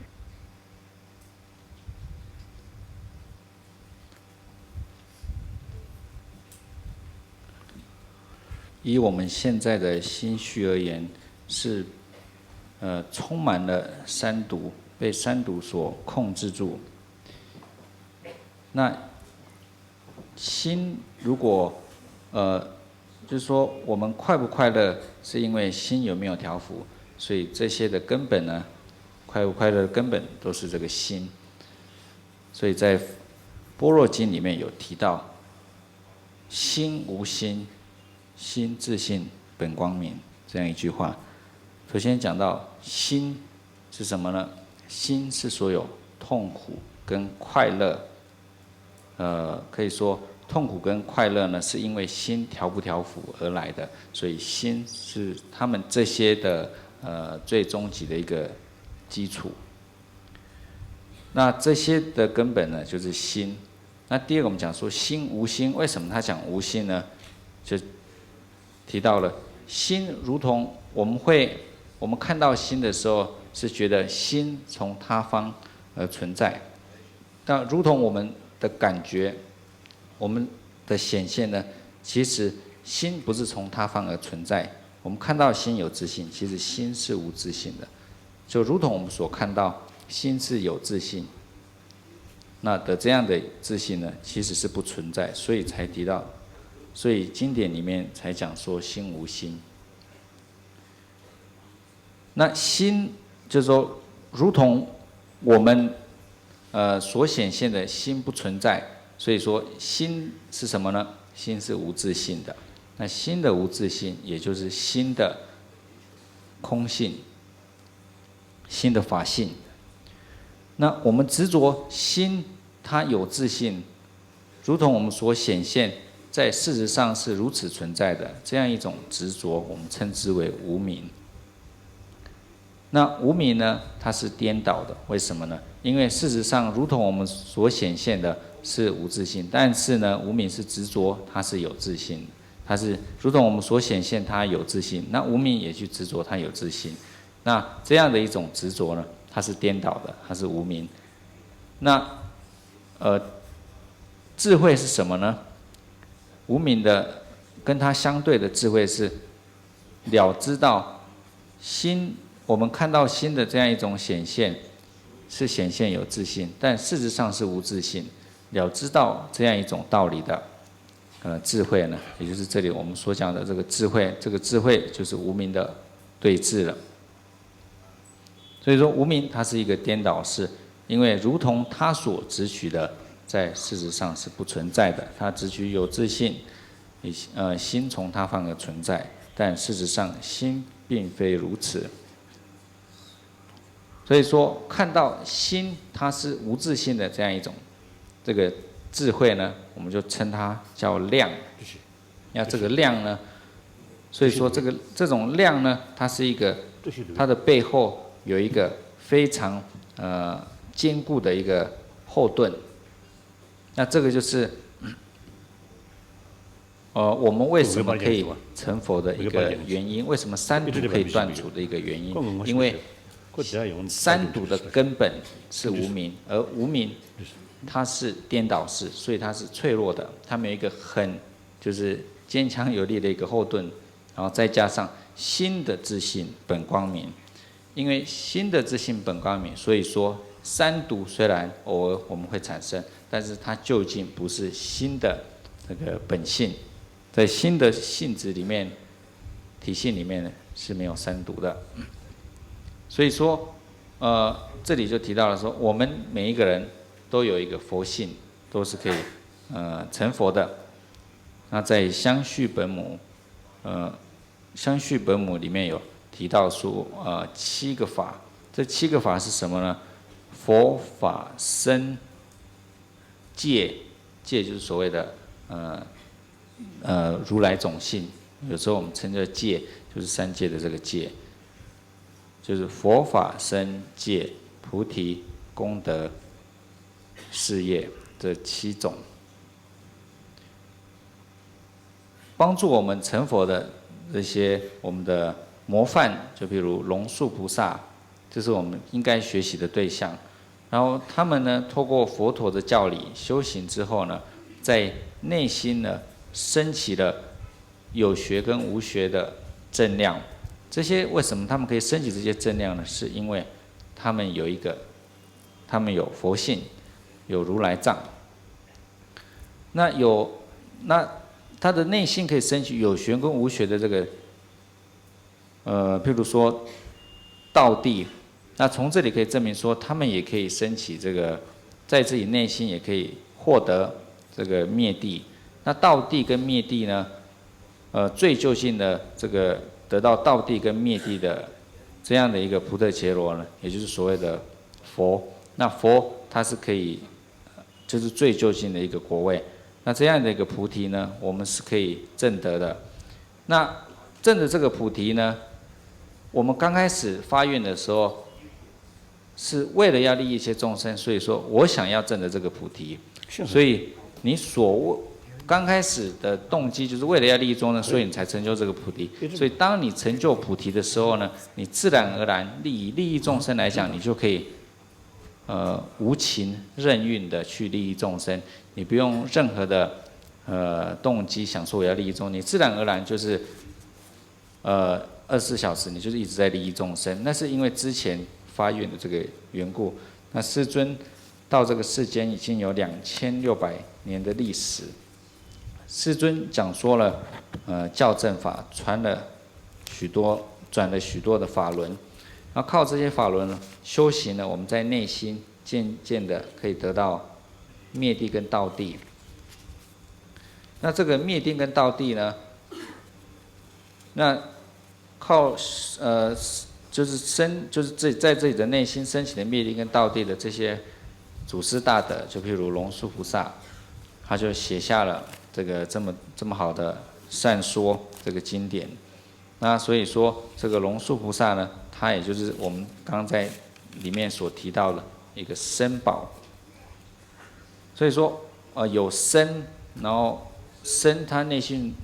以我们现在的心绪而言，是充满了三毒，被三毒所控制住。那心如果就是说我们快不快乐，是因为心有没有调伏，所以这些的根本呢，快不快乐的根本都是这个心。所以在般若经里面有提到，心无心。心自性本光明这样一句话，首先讲到心是什么呢？心是所有痛苦跟快乐，可以说痛苦跟快乐呢，是因为心调不调伏而来的，所以心是他们这些的最终极的一个基础。那这些的根本呢，就是心。那第二个我们讲说心无心，为什么他讲无心呢？就提到了心如同我们看到心的时候，是觉得心从他方而存在。那如同我们的感觉，我们的显现呢，其实心不是从他方而存在。我们看到心有自性，其实心是无自性的。就如同我们所看到，心是有自性，那的这样的自性呢，其实是不存在，所以才提到，所以经典里面才讲说心无心。那心就是说，如同我们所显现的心不存在，所以说心是什么呢？心是无自性的。那心的无自性，也就是心的空性，心的法性。那我们执着心它有自性，如同我们所显现，在事实上是如此存在的，这样一种执着，我们称之为无明。那无明呢，它是颠倒的，为什么呢？因为事实上，如同我们所显现的是无自性，但是呢，无明是执着，它是有自性，它是如同我们所显现，它有自性，那无明也去执着它有自性，那这样的一种执着呢，它是颠倒的，它是无明。那智慧是什么呢？无明的跟它相对的智慧是了知到心。我们看到心的这样一种显现，是显现有自性，但事实上是无自性。了知道这样一种道理的，智慧呢，也就是这里我们所讲的这个智慧，这个智慧就是无明的对治了。所以说无明它是一个颠倒式，因为如同它所执取的，在事实上是不存在的。它执取有自性，心从他方而存在，但事实上心并非如此。所以说，看到心它是无自性的这样一种这个智慧呢，我们就称它叫量。那这个量呢，所以说这种量呢，它是一个，它的背后有一个非常坚固的一个后盾。那这个就是我们为什么可以成佛的一个原因，为什么三毒可以断除的一个原因，因为三毒的根本是无明，而无明它是颠倒式，所以它是脆弱的，它没有一个很就是坚强有力的一个后盾，然后再加上心的自性本光明，因为心的自性本光明，所以说三毒虽然偶尔我们会产生，但是它究竟不是心的这个本性，在心的性质里面、体性里面是没有三毒的。所以说，这里就提到了说，我们每一个人都有一个佛性，都是可以成佛的。那在相续本母，相续本母里面有提到说，7个法，这7个法是什么呢？佛法僧戒，戒就是所谓的如来种性，有时候我们称作戒，就是三戒的这个戒。就是佛法僧戒菩提功德事业这7种，帮助我们成佛的这些我们的模范，就比如龙树菩萨，这是我们应该学习的对象。然后他们呢，透过佛陀的教理修行之后呢，在内心呢升起了有学跟无学的正量。这些为什么他们可以升起这些正量呢？是因为他们有佛性，有如来藏。那他的内心可以升起有学跟无学的这个，譬如说道地，那从这里可以证明说，他们也可以升起这个，在自己内心也可以获得这个灭地。那道地跟灭地呢，最究竟的这个。得到道地跟灭地的这样的一个菩提伽罗呢，也就是所谓的佛。那佛它是可以，就是最究竟的一个果位。那这样的一个菩提呢，我们是可以证得的。那证的这个菩提呢，我们刚开始发愿的时候，是为了要利益一切众生，所以说我想要证的这个菩提。所以你刚开始的动机就是为了要利益众生，所以你才成就这个菩提。所以当你成就菩提的时候呢，你自然而然利益众生来讲，你就可以无情任运的去利益众生，你不用任何的动机想说我要利益众生，你自然而然就是24小时你就是一直在利益众生。那是因为之前发愿的这个缘故。那师尊到这个世间已经有2600年的历史。师尊讲说了教正法，转了许多的法轮，然后靠这些法轮修行呢，我们在内心渐渐的可以得到灭地跟道地。那这个灭地跟道地呢，那靠就是在自己的内心升起的灭地跟道地的这些祖师大德，就譬如龙树菩萨，他就写下了这个这么好的善说这个经典。那所以说这个龙树菩萨呢，他也就是我们刚刚在里面所提到的一个身宝。所以说有身，然后身他内心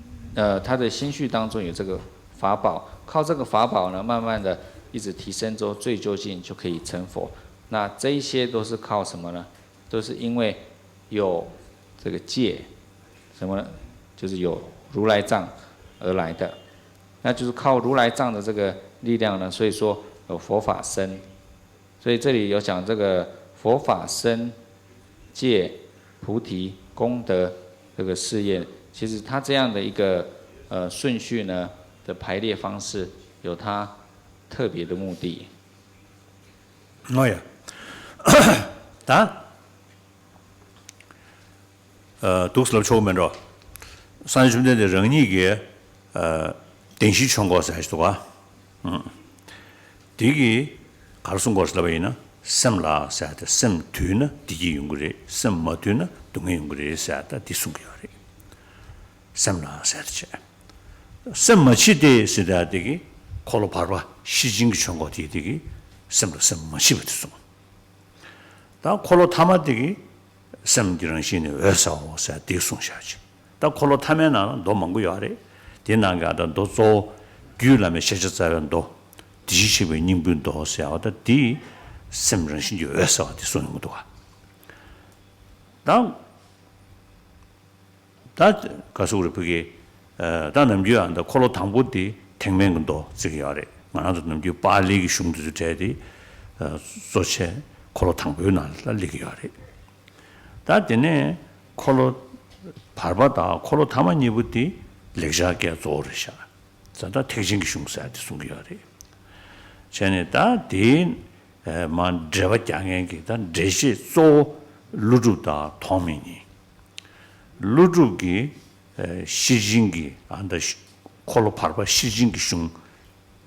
他的心绪当中有这个法宝，靠这个法宝呢，慢慢的一直提升之后，最究竟就可以成佛。那这一些都是靠什么呢？都是因为有这个戒，什么呢？就是有如来藏而来的。那就是靠如来藏的这个力量呢，所以说有佛法身。所以这里有讲这个佛法身、戒、菩提、功德这个事业，其实它这样的一个顺序呢的排列方式，有它特别的目的。
뭐야? 다? 독슬럽 처음으로 산주민들의 정리기에 denshi chongo sa hishtuwa. Digi karsun gorsla bayina sem la sayata sem tuyuna digi yunguri, sem ma tuyuna dunga yunguri sayata di sungiyari. Sem la sayata che. Sem ma chi de sida digi kolo parwa shijingi chongo digi sem la sem ma chi bati sunga. Da kolo tama digi sem dirangshini wesawo sayata digi sungshaji. Da kolo tamena do mangu yari. 디나가다 도조 규라메 셰셔자연도 디시베 닝분도 세아다 디 셈런신 요에서 디소는 것도가 다 가서 우리 그게 다 남주한다 콜로 당부디 택면도 저기 아래 만화도 남주 빨리 슝도 제디 소체 콜로 당부나 리기 아래 다 되네 콜로 발바다 콜로 담은 이부디 렉자게 조르샤 자다 택진기 슝사디 숭기야리 전에다 딘만 드바장행기 단 제시 조 루주다 토미니 루주기 시진기 안다 콜로 파르바 시진기 슝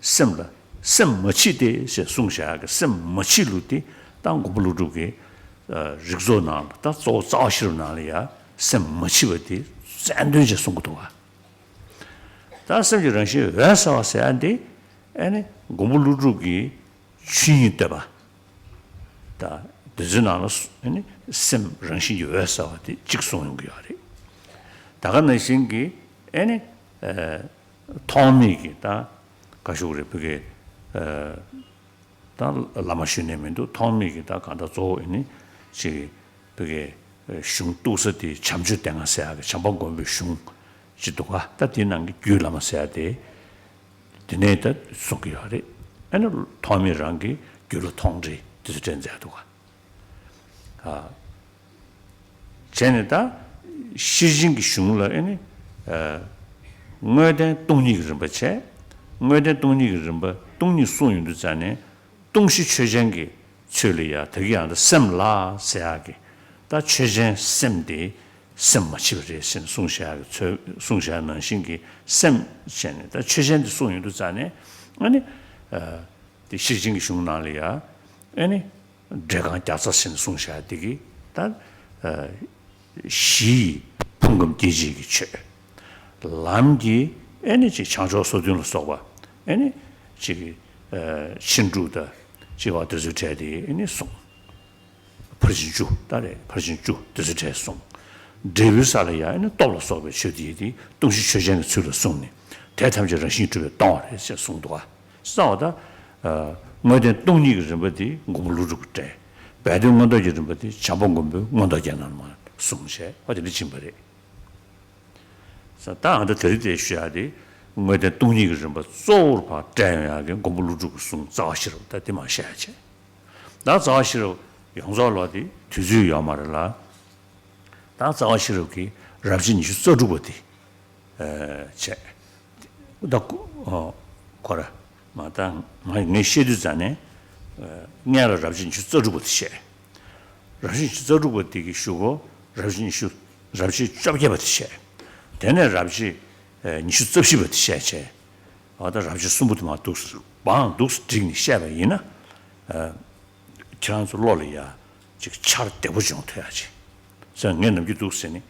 셈라 셈머치데 세 숭샤가 셈머치루디 당고 루주기 릭조나 다조 자시르나리야 셈머치버디 샌드위치 숭고도와 다스지 런시 왜서 세안디 아니 고물루루기 취이 때봐 다 드즈나노스 아니 셈 런시 왜서디 직송용기야리 다가는 신기 아니 토미기 다 가시우리 그게 다 라마시네멘도 토미기 다 간다 조이니 지 그게 슝두스디 참주땡아세하게 잠번권비 슝 지도가 따디는 게 규라마 써야 돼. 디네다 속이야리. 아니 토미랑 게 규로 통지 드전자도가. 제네다 시진기 슝라 아니 뭐든 동리 그런 거체. 뭐든 동리 그런 거. 동리 소용도 자네. 동시 최전기 처리야. 되게 안다 셈라 세하게. 다 최전 셈디 셈마치브레 셈 송샤는 신기 셈 셴다 최전의 소용도 자네 아니 디 시징 슝나리아 아니 제가 자서신 송샤 되기 단 시 풍금 기지기 체 람기 에너지 창조 소준을 써봐 아니 지금 신주的지와 뜻을 제디 아니 송 퍼진주 다래 퍼진주 뜻을 제 송 데뷔살이야 아니 돌로 써be 쉬디디 동시 최전의 출을 송네 대탐적인 신주의 당을 세 송도아 싸우다 뭐든 동力什么的我们录入在白的我都有什么的强迫我们我都讲了嘛松懈或者是进不的当然的特别需要的我的动力什么做法这样的我们录入松早些了在地方下去那早些了用着了的推出要嘛的啦那早些了给让你去做出的这那过来嘛当我写的在呢俺了让你去做出的写让你去做出的个效果让你去找也不写但呢让你去做些不写去啊的让你什么的嘛都是都是这个写吧因呢这样子落了呀这个差得不上太去所以俺们就都是呢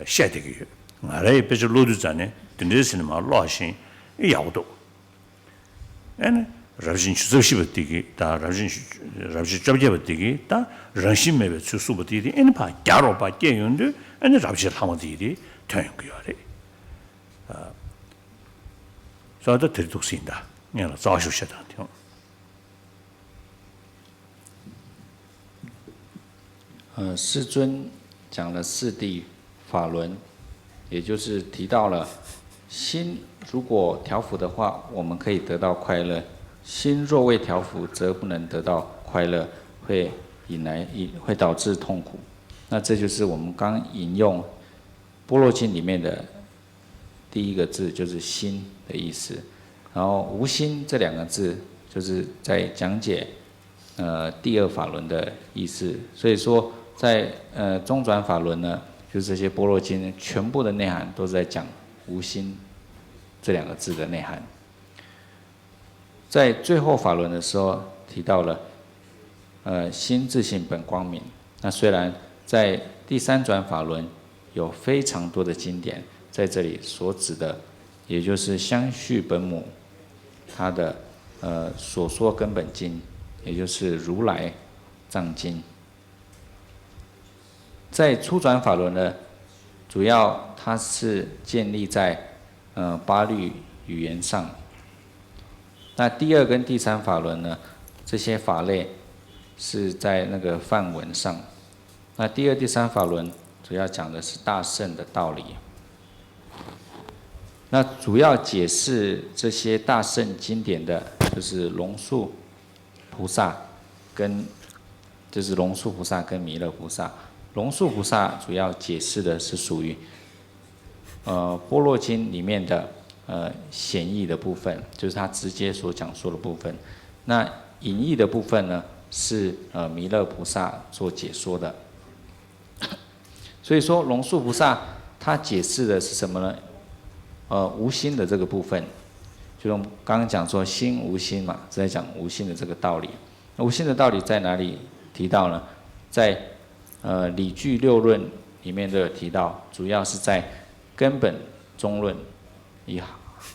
写这个俺来别是落的在呢等这些嘛老些要多哎让你去做些不的个但让你找也不的个但人心没去说不的的你怕假如把电用的你让你他们的太用个的所以都得都是的你了早就写的听
世尊讲了四谛法轮，也就是提到了心如果调伏的话，我们可以得到快乐；心若未调伏，则不能得到快乐，会导致痛苦。那这就是我们刚引用《般若经》里面的第一个字，就是“心”的意思。然后“无心”这两个字，就是在讲解第二法轮的意思。所以说，在中转法轮呢，就是这些般若经全部的内涵都是在讲“无心”这两个字的内涵。在最后法轮的时候提到了心自性本光明。那虽然在第三转法轮有非常多的经典，在这里所指的，也就是相续本母它的所说根本经，也就是如来藏经。在初转法轮呢，主要它是建立在八律语言上。那第二跟第三法轮呢，这些法类是在那个梵文上。那第二、第三法轮主要讲的是大乘的道理。那主要解释这些大乘经典的，就是龙树菩萨跟弥勒菩萨。龙树菩萨主要解释的是属于般若经里面的显义的部分，就是他直接所讲说的部分。那隐义的部分呢，是弥勒菩萨做解说的。所以说，龙树菩萨他解释的是什么呢？无心的这个部分，就我们刚刚讲说心无心嘛，是在讲无心的这个道理。无心的道理在哪里提到呢？在理据六论里面都有提到，主要是在根本中论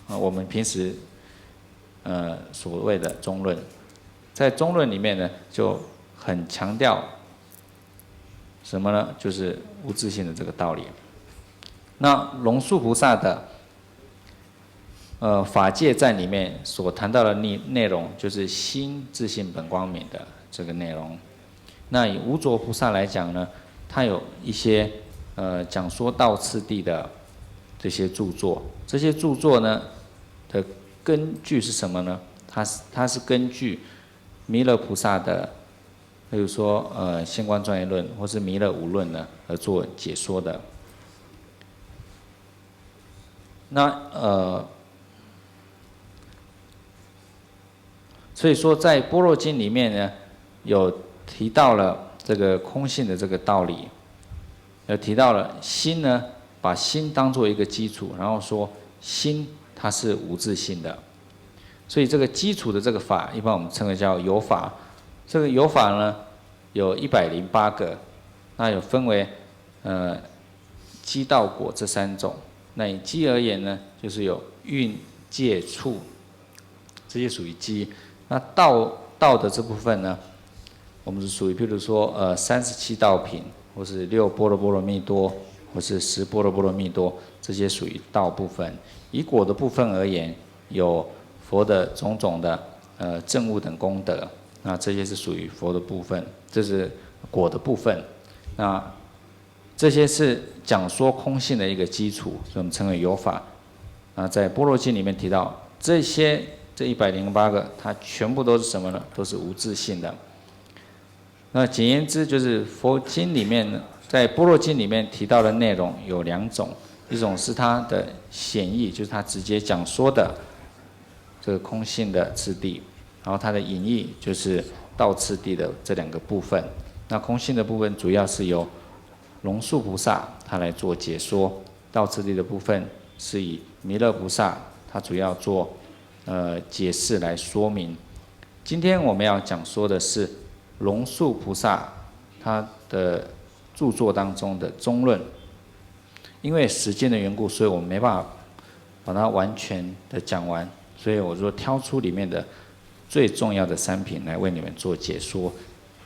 我们平时所谓的中论，在中论里面呢，就很强调什么呢？就是无自性的这个道理。那龙树菩萨的法界赞里面所谈到的内容，就是心自性本光明的这个内容。那以无着菩萨来讲呢，他有一些讲说道次第的这些著作，这些著作呢的根据是什么呢？它是根据弥勒菩萨的，比如说现观庄严论或是弥勒无论呢而做解说的。那所以说在般若经里面呢，有提到了这个空性的这个道理，有提到了心呢，把心当作一个基础，然后说心它是无自性的。所以这个基础的这个法，一般我们称为叫有法。这个有法呢，有108个，那有分为机道果这3种。那以机而言呢，就是有运、界、处，这些属于机。那道的这部分呢，我们是属于，譬如说37道品，或是6波罗波罗蜜多，或是10波罗波罗蜜多，这些属于道部分。以果的部分而言，有佛的种种的证悟等功德，那这些是属于佛的部分，这是果的部分。那这些是讲说空性的一个基础，所以我们称为有法。那在般若经里面提到，这108个，它全部都是什么呢？都是无自性的。那简言之，就是佛经里面，在般若经里面提到的内容有2种，一种是它的显义，就是它直接讲说的这个空性的次第，然后它的隐义就是道次第的这2个部分。那空性的部分主要是由龙树菩萨他来做解说，道次第的部分是以弥勒菩萨他主要做解释来说明。今天我们要讲说的是龙树菩萨他的著作当中的中论，因为时间的缘故，所以我们没办法把它完全的讲完，所以我说挑出里面的最重要的3品来为你们做解说。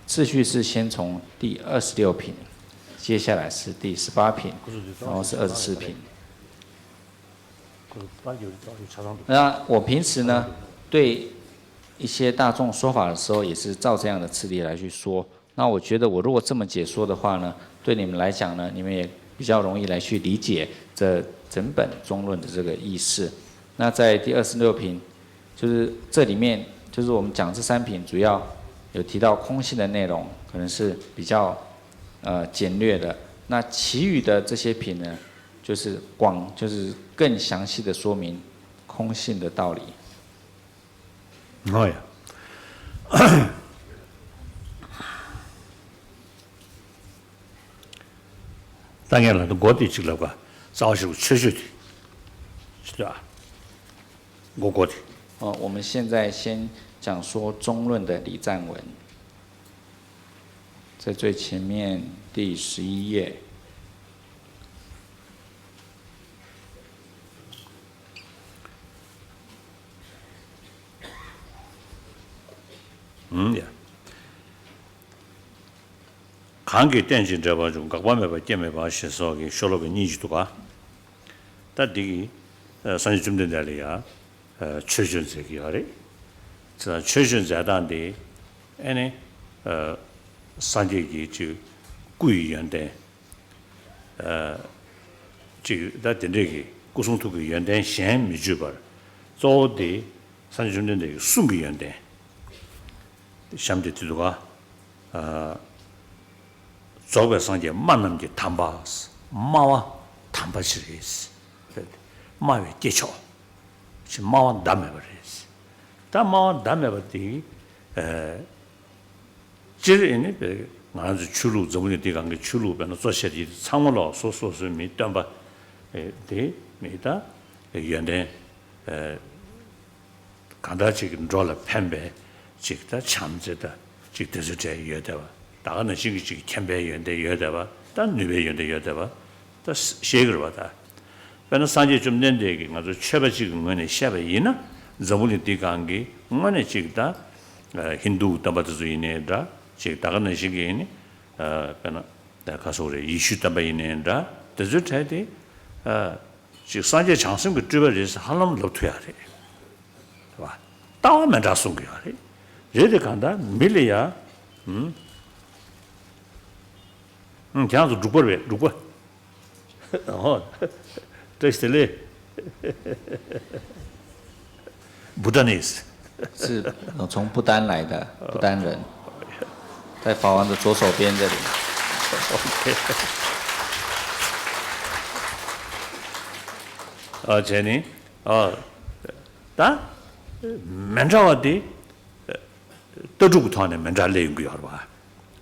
次序是先从第26品，接下来是第18品，然后是24品。那我平时呢，对一些大众说法的时候，也是照这样的次第来去说。那我觉得我如果这么解说的话呢，对你们来讲呢，你们也比较容易来去理解这整本中论的这个意思。那在第26品，就是这里面就是我们讲这3品，主要有提到空性的内容，可能是比较简略的。那其余的这些品呢，就是更详细的说明空性的道理。
哦呀，当然了，我的这个早是确实的，是吧？我的。
我们现在先讲说中论的礼赞文，在最前面第11页。한계 댄진 잡아주고 각반매바 땜매바 시서기 쇼로가 니지도가 다디기 산지 좀 된다리야 최준색이 하래 자 최준자단데 에네 산지기 주 구이연대 주 다된데기 구송투기 연대 셴 미주벌 조디 산지 좀 된데 숨기연대 샴데티도가 조배 상제 만남게 담바스 마와 담바시리스 마외 제초 지 마와 담에버리스 다 마와 담에버디 지르니 배 아주 출루 저번에 대간 게 출루 변호 소셔지 상물로 소소스 미 담바 데 메다 연대 간다지 졸라 펜베 직다 참제다 직대서 제 여대와 다가는 시기 캠베 연대 여대와 단 누베 연대 여대와 다 시기를 받아 배는 산지 좀 nen데 아주 최배 지금 뭐네 샤베이나 저분이 뒤간게 뭐네 직다 힌두 담바즈이네다 직 다가는 시기에니 배는 가서래 이슈 담바이네다 저저태디 직 산지 장성 그 주변에서 하나만 놓쳐야 돼. 봐. 다음에 다 숨겨야 돼. 얘들 간다 밀리야 그냥 루버这是嘞，Bhutanese 是从不丹来的不丹人，在法王的左手边这里。
这里다 맨자와디 떠주부터네 맨자 레인구야 봐.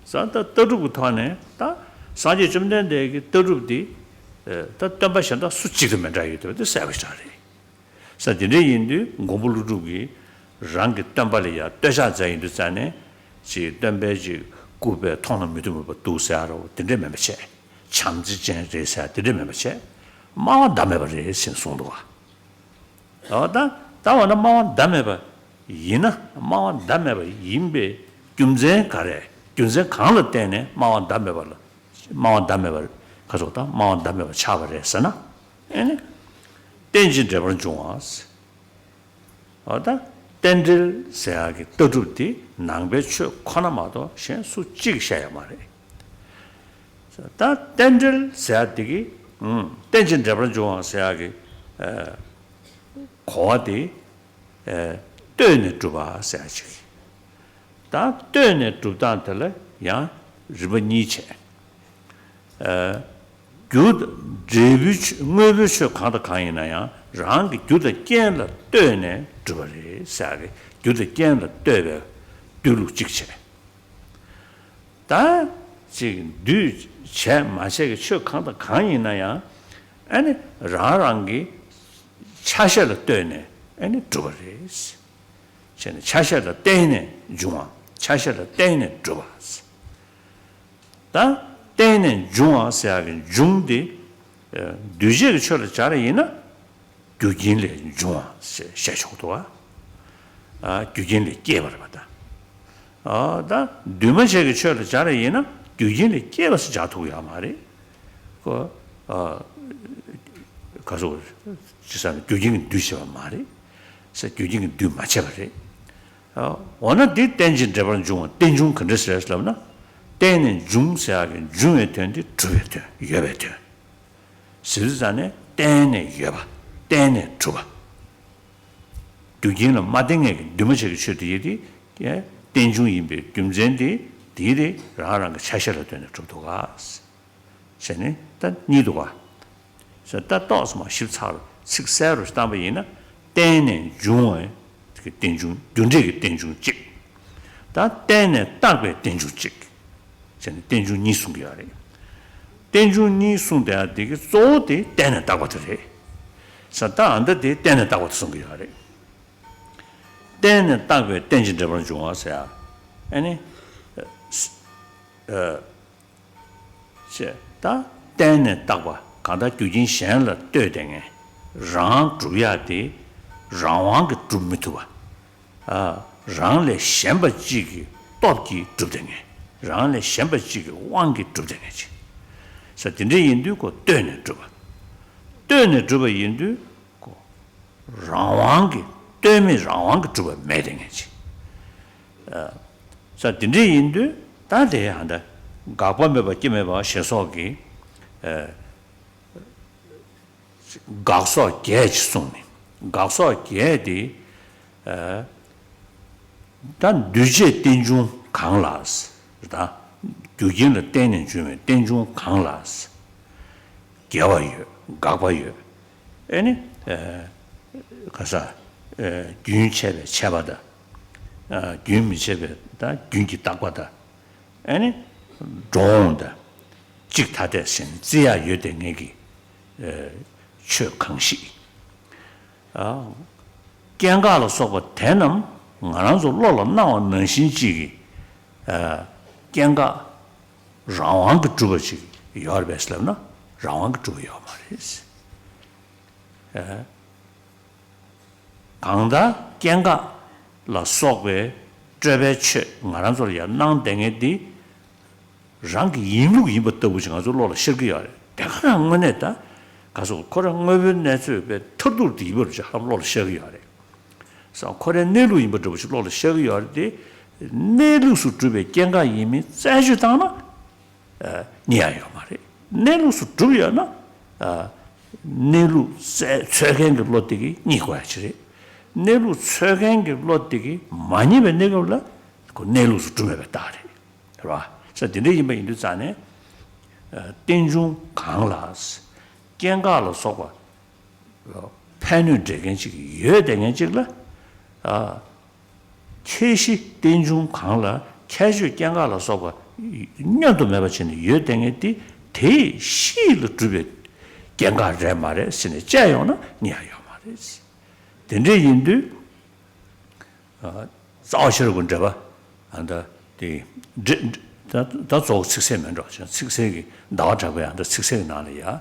산다 떠주부터네 다 사제 좀 된데 떠주디 다 담바션다 수치도 맨자이 돼. 사비스타리. 사진에 인도 고불루기 rangi tambali ya tesha zayin du zane ji dambe ji gube tona midumu ba du saro dinde me che chamji jen re sa dinde me che ma dame ba re sin song do da wana ma dame ba yina ma dame ba yimbe gyumzen kare gyumzen kangla tene ma dame ba 가져다 마음 담에 차버렸으나 에네 땡진 잡은 중앙스 어다 땡질 세하게 떠주디 낭배추 코나마도 신수 찍셔야 말해 다 땡질 세하디기 땡진 잡은 중앙 세하게 고아디 뜨네 주바 세하지 다 뜨네 주단들에 야 일본이체 good jewish movie kind of kainaya rang good again the tone dure sage good again the dure dulu chikche da ji du che ma che che kind of kainaya and rarangi chashel tone and dure chen chashel tone juma chashel tone dure da 때는 중앙세하게 중대 dü제를 처를 잘해이나 규진리 중앙 셰쇼도와 규진리 깨버려봤다 다 dü면세게 처를 잘해이나 규진리 깨버서 자토야 말이 가서 지산 규진이 dü셔 말이 그래서 규진이 dü 맞춰버려 어느 뒤 땡진 잡은 중앙 땡중 컨디션스라나 때는 중세하게 중에 되는데 주에 돼 예배 돼 실전에 때는 예배 때는 주바 두기는 마등에 누무시게 쉬듯이 예 땡중인비 김전디 디디 라라가 차셔야 되는 정도가 전에 단 니도가 저다 또스마 십차로 식사로 스타바이나 때는 중에 그 땡중 dun제게 땡중직 다 때는 딱에 땡중직 땡중 니숭이야래. 땡중 니숭대야 되게 소대 때는 따고들해. 사다 안데 때는 따고 쓴거야래. 때는 따고 땡진 잡은 중앙서야. 아니 다 때는 따고 가다 규진 현了对等哎让主要的让王个主没头让来先把几个到底主等哎让来先把几个王给主等哎去是真正印度个对呢主吧对呢主吧印度个让王给对面让王个主吧没等哎去是真正印度大体上的搞不明白就没把写说给搞说给去送的搞说给的但对这定中抗拉斯是吧究竟的定人居民定中抗拉斯给我有搞不有哎呢可是军切的切不的军民切的但军纪打过的哎呢中的即他的身只要有点那个去康熙尴尬了说过台南俺说落了那我能心机尴尬让王个主去要的是了让王个主要嘛是刚才尴尬了说过这边去俺说也能等的让个一路一步都不行俺说落了十个月但看我那的가서 그런 거는 내서 터도 뒤버지 한번 시작이야래. 그래서 그런 내로 임버도 로를 시작이야래. 내로수 주베 갱가 이미 짜주다나 니야요 말이. 내로수 주야나 내로 최근 그 로티기 니고야지. 내로 최근 그 로티기 많이 내가 올라 그 내로수 주베 따래. 그봐. 그래서 근데 이제 인도산에 땡중 강라스尴尬了说过判断这个有点个这个开始定中看了开始尴尬了说过年都没把钱有点个的太细了这边尴尬人嘛的现在这样呢你还要嘛的等着印度早些人这吧，的这他做测试门着，像测试个哪这个样的测试哪里呀？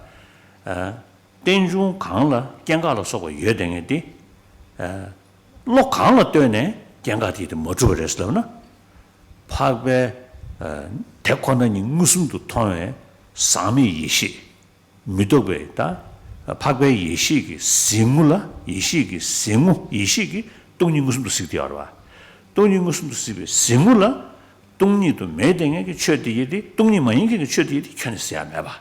电中扛了，尴尬了，说个约定的，落扛了对呢，尴尬的没做的时候呢，怕被太可能你무슨 도 통해 삼이 이시 미도베다 파괴 이시기 싱물라 이시기 싱무 이시기 동니 무슨 도 쓰디어와 동니 무슨 도 쓰비 싱물라 동니도 매댕에게 쳐디디 동니 만이게 쳐디디 켜내서야 매봐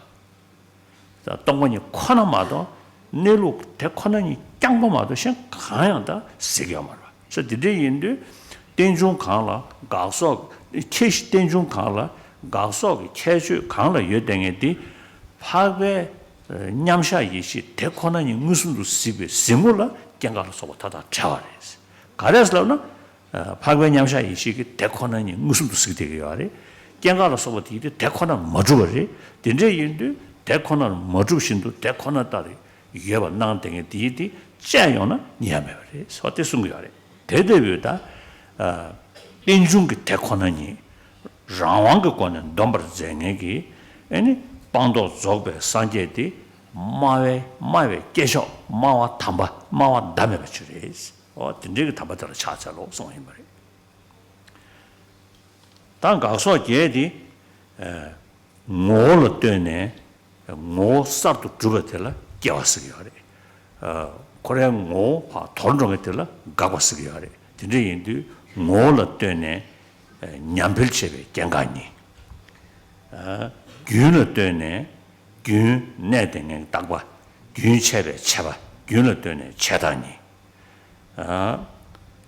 자 동원이 코나마도 내로 대코나니 짱범마도 생 가양다 세게 말아 그래서 디데인데 den중 강라 가서 캐시 den중 강라 가서 캐주 강라 여댕에디 파괴 냠샤 이시 대코나니 무슨 도 시비 시물라 갱가로서 타다 차와레스 가레스라나 파괴 냠샤 이시 대코나니 무슨 도 시기 되게 하래 갱가로서 디디 대코나 뭐주거리 딘제인데 대코나 뭐주신도 대코나 따리 이게바 난땡에 디디 짜요나 니야메리 서때 숨겨래 대대비다 인중 그 대코나니 라왕 그 거는 넘버 쟁에기 아니 방도 조배 산제디 마웨 계셔 마와 담바 마와 담에 버추리스 딘제 그 담바들 차차로 송이 말이 당 가서 제디 뭐를 때네 뭐 싹도 주버텔라 깨웠으기 하래 그래 뭐파 돈정했텔라 가고쓰기 하래 딘제 인도 뭐를 때네 냠벨체베 갱가니 균을 때네 균 내등에 딱봐 균체베 차봐 균을 때네 차다니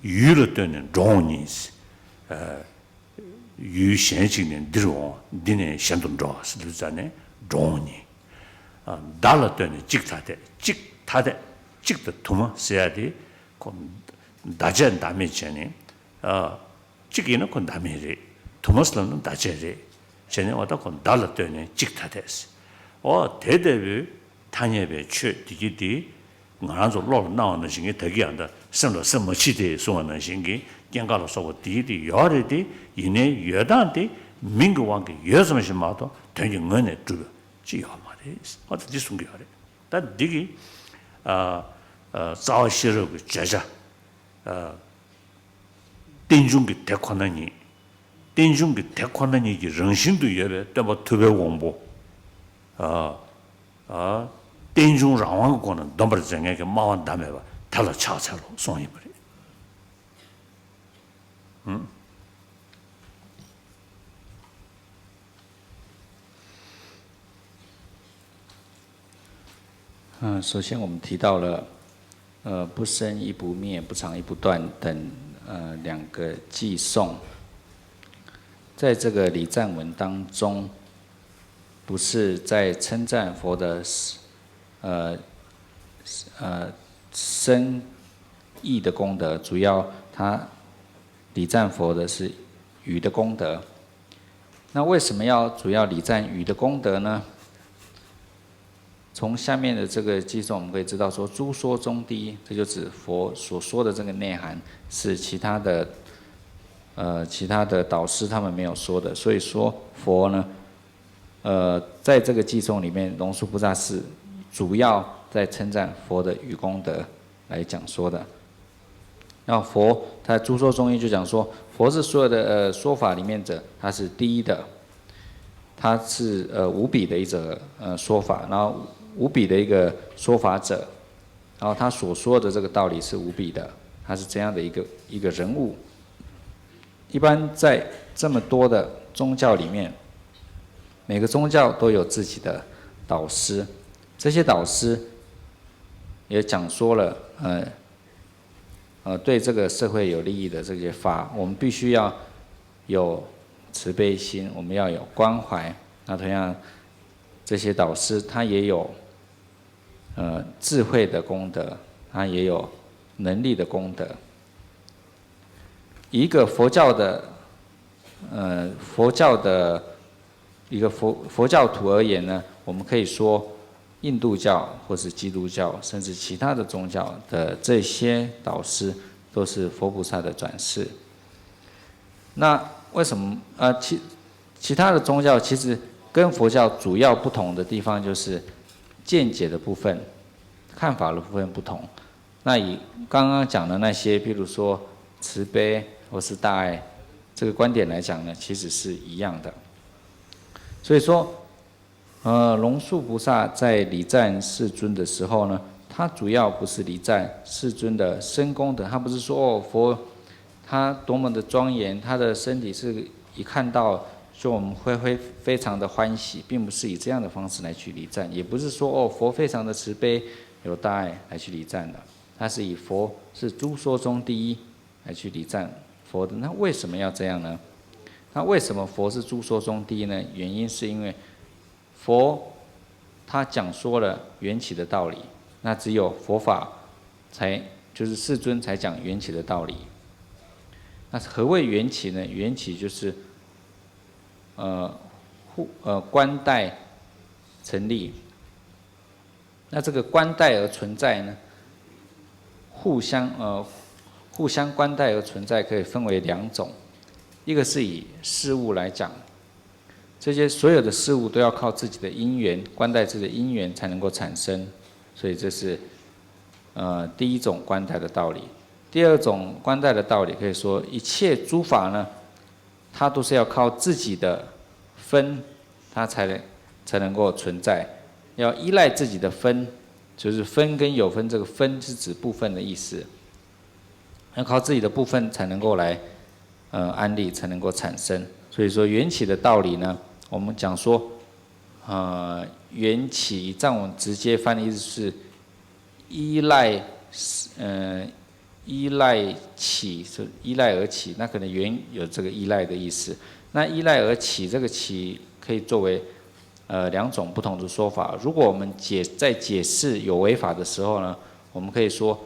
유를 때는 종이스 유신진의 들어 니네 현동조스 루자네 종이 달러 때는 직타대 직도 도마 써야지 kon dajen dame chene chikina kon dame re thomaslan daje re chene wada kon dalatene chiktades o dedebi tanyebe che digidi ngaranzo lo naona singe degianda semlo semmochide soana singe 경가로 서고 디디 여래디 이내 여단디 민구왕게 여성심마도 되게 은에 주 지요 말이스 어떻게 숨겨래 다 디기 자시르 그 제자 땡중기 대권하니 땡중기 대권하니 이 정신도 예배 때뭐特别 공부 땡중 라왕 거는 넘버 정에게 마원 담에 봐 달라 차차로 송이 버리
首先我们提到了不生亦不灭、不长亦不断等两个偈颂，在这个礼赞文当中，不是在称赞佛的深义的功德，主要他礼赞佛的是语的功德。那为什么要主要礼赞语的功德呢？从下面的这个偈颂，我们可以知道说，诸说中第一，这就指佛所说的这个内涵是其他的导师他们没有说的，所以说佛呢，在这个偈颂里面，龙树菩萨是主要在称赞佛的语功德来讲说的。然后佛他诸说中一就讲说，佛是所有的说法里面者，他是第一的，他是无比的一则说法，然后无比的一个说法者，然后他所说的这个道理是无比的，他是这样的一个人物。一般在这么多的宗教里面，每个宗教都有自己的导师，这些导师也讲说了对这个社会有利益的这些法，我们必须要有慈悲心，我们要有关怀。那同样，这些导师他也有智慧的功德，他也有能力的功德。一个佛教的一个佛教徒而言呢，我们可以说，印度教或是基督教，甚至其他的宗教的这些导师，都是佛菩萨的转世。那为什么其他的宗教其实跟佛教主要不同的地方就是见解的部分、看法的部分不同。那以刚刚讲的那些，譬如说慈悲或是大爱这个观点来讲呢，其实是一样的。所以说，龙树菩萨在礼赞世尊的时候呢，他主要不是礼赞世尊的身功德，他不是说佛他多么的庄严，他的身体是一看到就我们会非常的欢喜，并不是以这样的方式来去礼赞，也不是说佛非常的慈悲有大爱来去礼赞的，他是以佛是诸说中第一来去礼赞佛的。那为什么要这样呢？那为什么佛是诸说中第一呢？原因是因为佛他讲说了缘起的道理，那只有佛法就是世尊才讲缘起的道理。那何谓缘起呢？缘起就是观待成立。那这个观待而存在呢，互相观待而存在，可以分为两种。一个是以事物来讲，这些所有的事物都要靠自己的因缘，观待自己的因缘才能够产生，所以这是第一种观待的道理。第二种观待的道理可以说，一切诸法呢，它都是要靠自己的分，它才能够存在，要依赖自己的分，就是分跟有分，这个分是指部分的意思，要靠自己的部分才能够来安立，才能够产生。所以说缘起的道理呢，我们讲说缘起，藏文直接翻的意思是依赖起，是依赖而起，那可能缘有这个依赖的意思。那依赖而起，这个起可以作为两种不同的说法。如果我们在解释有为法的时候呢，我们可以说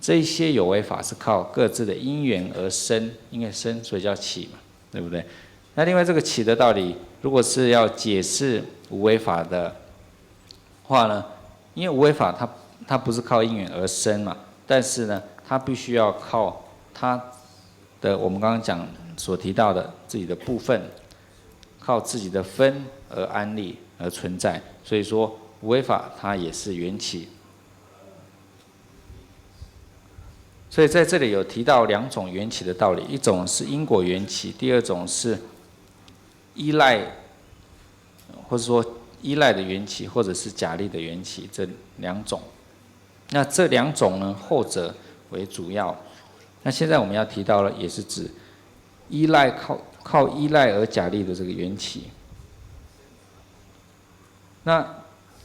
这些有为法是靠各自的因缘而生，因为生所以叫起嘛，对不对？那另外这个起的道理，如果是要解释无为法的话呢，因为无为法它不是靠因缘而生嘛，但是呢，它必须要靠它的我们刚刚讲所提到的自己的部分，靠自己的分而安立而存在。所以说无为法它也是缘起。所以在这里有提到两种缘起的道理，一种是因果缘起，第二种是依赖，或者说依赖的缘起，或者是假立的缘起，这两种。那这两种呢，后者为主要。那现在我们要提到了，也是指依赖靠依赖而假立的这个缘起。那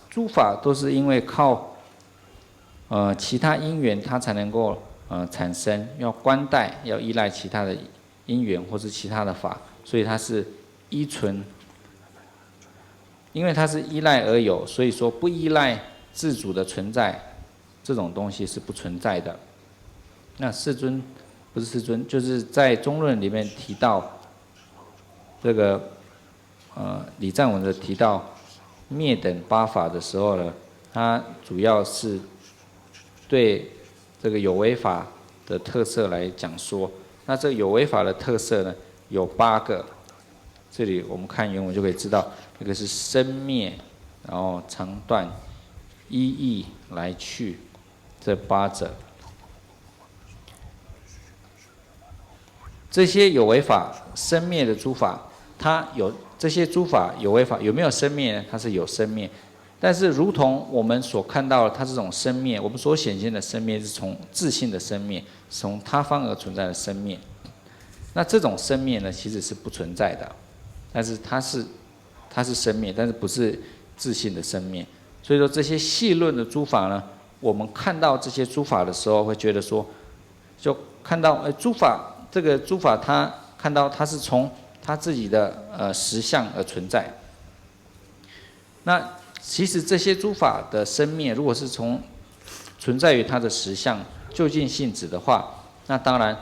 诸法都是因为靠其他因缘，它才能够产生，要观待，要依赖其他的因缘或是其他的法，所以它是依存。因为它是依赖而有，所以说不依赖自主的存在，这种东西是不存在的。那世尊不是世尊，就是在中论里面提到这个礼赞文的提到灭等八法的时候呢，它主要是对这个有为法的特色来讲说。那这个有为法的特色呢，有8个。这里我们看原文就可以知道，一个是生灭，然后长短、依义、来去，这8者。这些有为法生灭的诸法，它有这些诸法有为法有没有生灭呢？它是有生灭，但是如同我们所看到的，它这种生灭，我们所显现的生灭是从自性的生灭，从他方而存在的生灭。那这种生灭呢，其实是不存在的，但是它是生灭，但是不是自性的生灭。所以说这些细论的诸法呢，我们看到这些诸法的时候，会觉得说，就看到诸法。这个诸法，他看到它是从他自己的实相而存在。那其实这些诸法的生灭，如果是从存在于它的实相究竟性质的话，那当然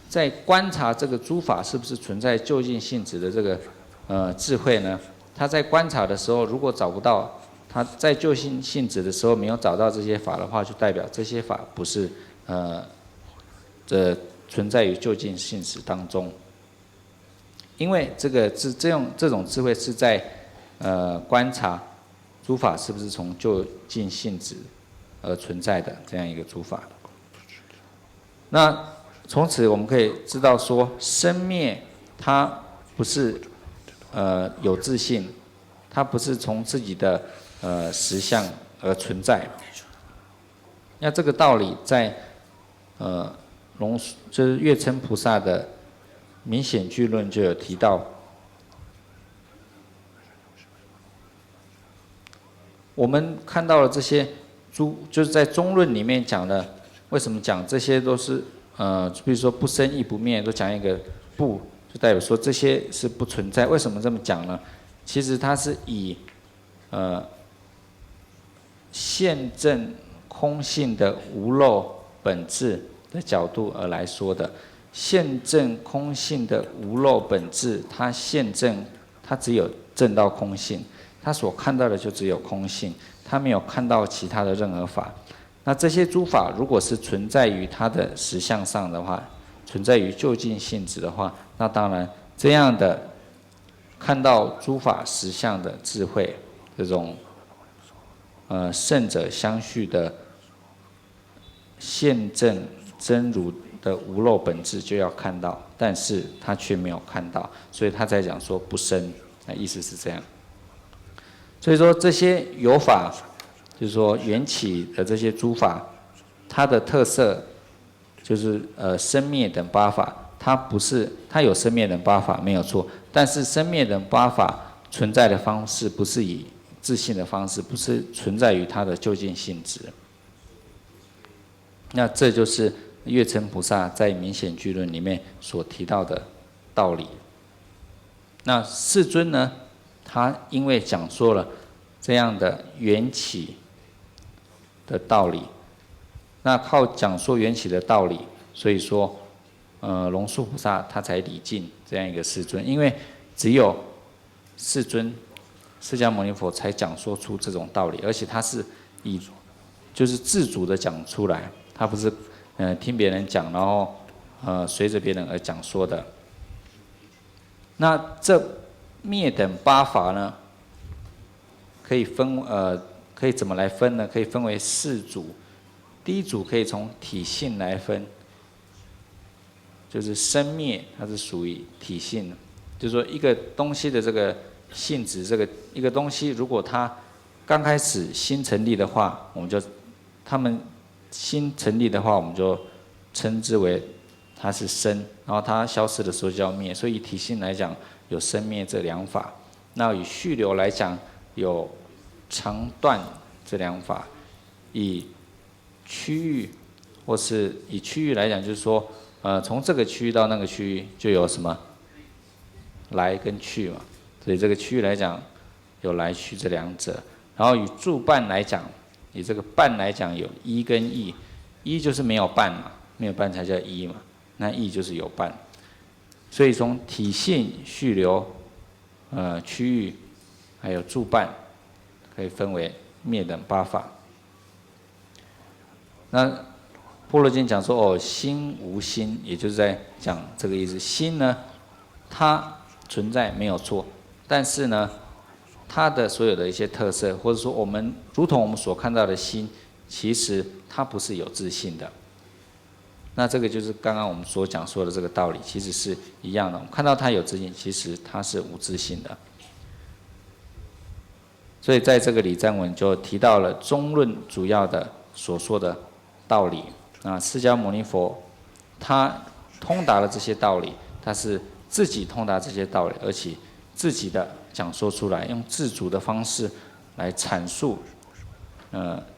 在观察这个诸法是不是存在究竟性质的这个智慧呢，他在观察的时候，如果找不到他在究竟性质的时候没有找到这些法的话，就代表这些法不是存在于究竟性质当中。因为这种智慧是在观察诸法是不是从究竟性质而存在的这样一个诸法。那从此我们可以知道说，生灭它不是有自性，它不是从自己的实相而存在。那这个道理在就是月称菩萨的明显句论就有提到。我们看到了这些就是在中论里面讲的，为什么讲这些都是比如说不生亦不灭，都讲一个不，就代表说这些是不存在。为什么这么讲呢？其实它是以现证空性的无漏本质的角度而来说的。现证空性的无漏本质，它现证，它只有证到空性，它所看到的就只有空性，它没有看到其他的任何法。那这些诸法如果是存在于它的实相上的话，存在于究竟性质的话，那当然这样的看到诸法实相的智慧，这种圣者相续的现证真如的无漏本质就要看到，但是他却没有看到，所以他在讲说不生，那意思是这样。所以说这些有法，就是说缘起的这些诸法，它的特色就是生灭等八法，它有生灭等八法没有错，但是生灭等八法存在的方式不是以自性的方式，不是存在于它的究竟性质。那这就是月称菩萨在明显句论里面所提到的道理。那世尊呢，他因为讲说了这样的缘起的道理，那靠讲说缘起的道理，所以说龙树菩萨他才礼敬这样一个世尊，因为只有世尊释迦牟尼佛才讲说出这种道理，而且他是就是自主的讲出来，他不是听别人讲，然后随着别人而讲说的。那这灭等八法呢，可以怎么来分呢？可以分为四组。第一组可以从体性来分，就是生灭，它是属于体性，就是说一个东西的这个性质，一个东西如果它刚开始新成立的话，新成立的话，我们就称之为它是生，然后它消失的时候就叫灭。所以以体性来讲，有生灭这两法；那以续流来讲，有长断这两法；以区域或是以区域来讲，就是说，从这个区域到那个区域就有什么来跟去嘛。所以这个区域来讲，有来去这两者。然后以住伴来讲，以这个伴来讲，有一跟异。一就是没有伴嘛，没有伴才叫一嘛，那异就是有伴。所以从体性、续流、区域，还有住伴，可以分为灭等八法。那般若经讲说，心无心，也就是在讲这个意思。心呢，它存在没有错，但是呢，它的所有的一些特色，或者说如同我们所看到的心，其实它不是有自性的。那这个就是刚刚我们所讲说的这个道理，其实是一样的。我们看到它有自性，其实它是无自性的。所以在这个礼赞文就提到了中论主要的所说的道理。那释迦牟尼佛他通达了这些道理，他是自己通达这些道理，而且自己的讲说出来，用自主的方式来阐述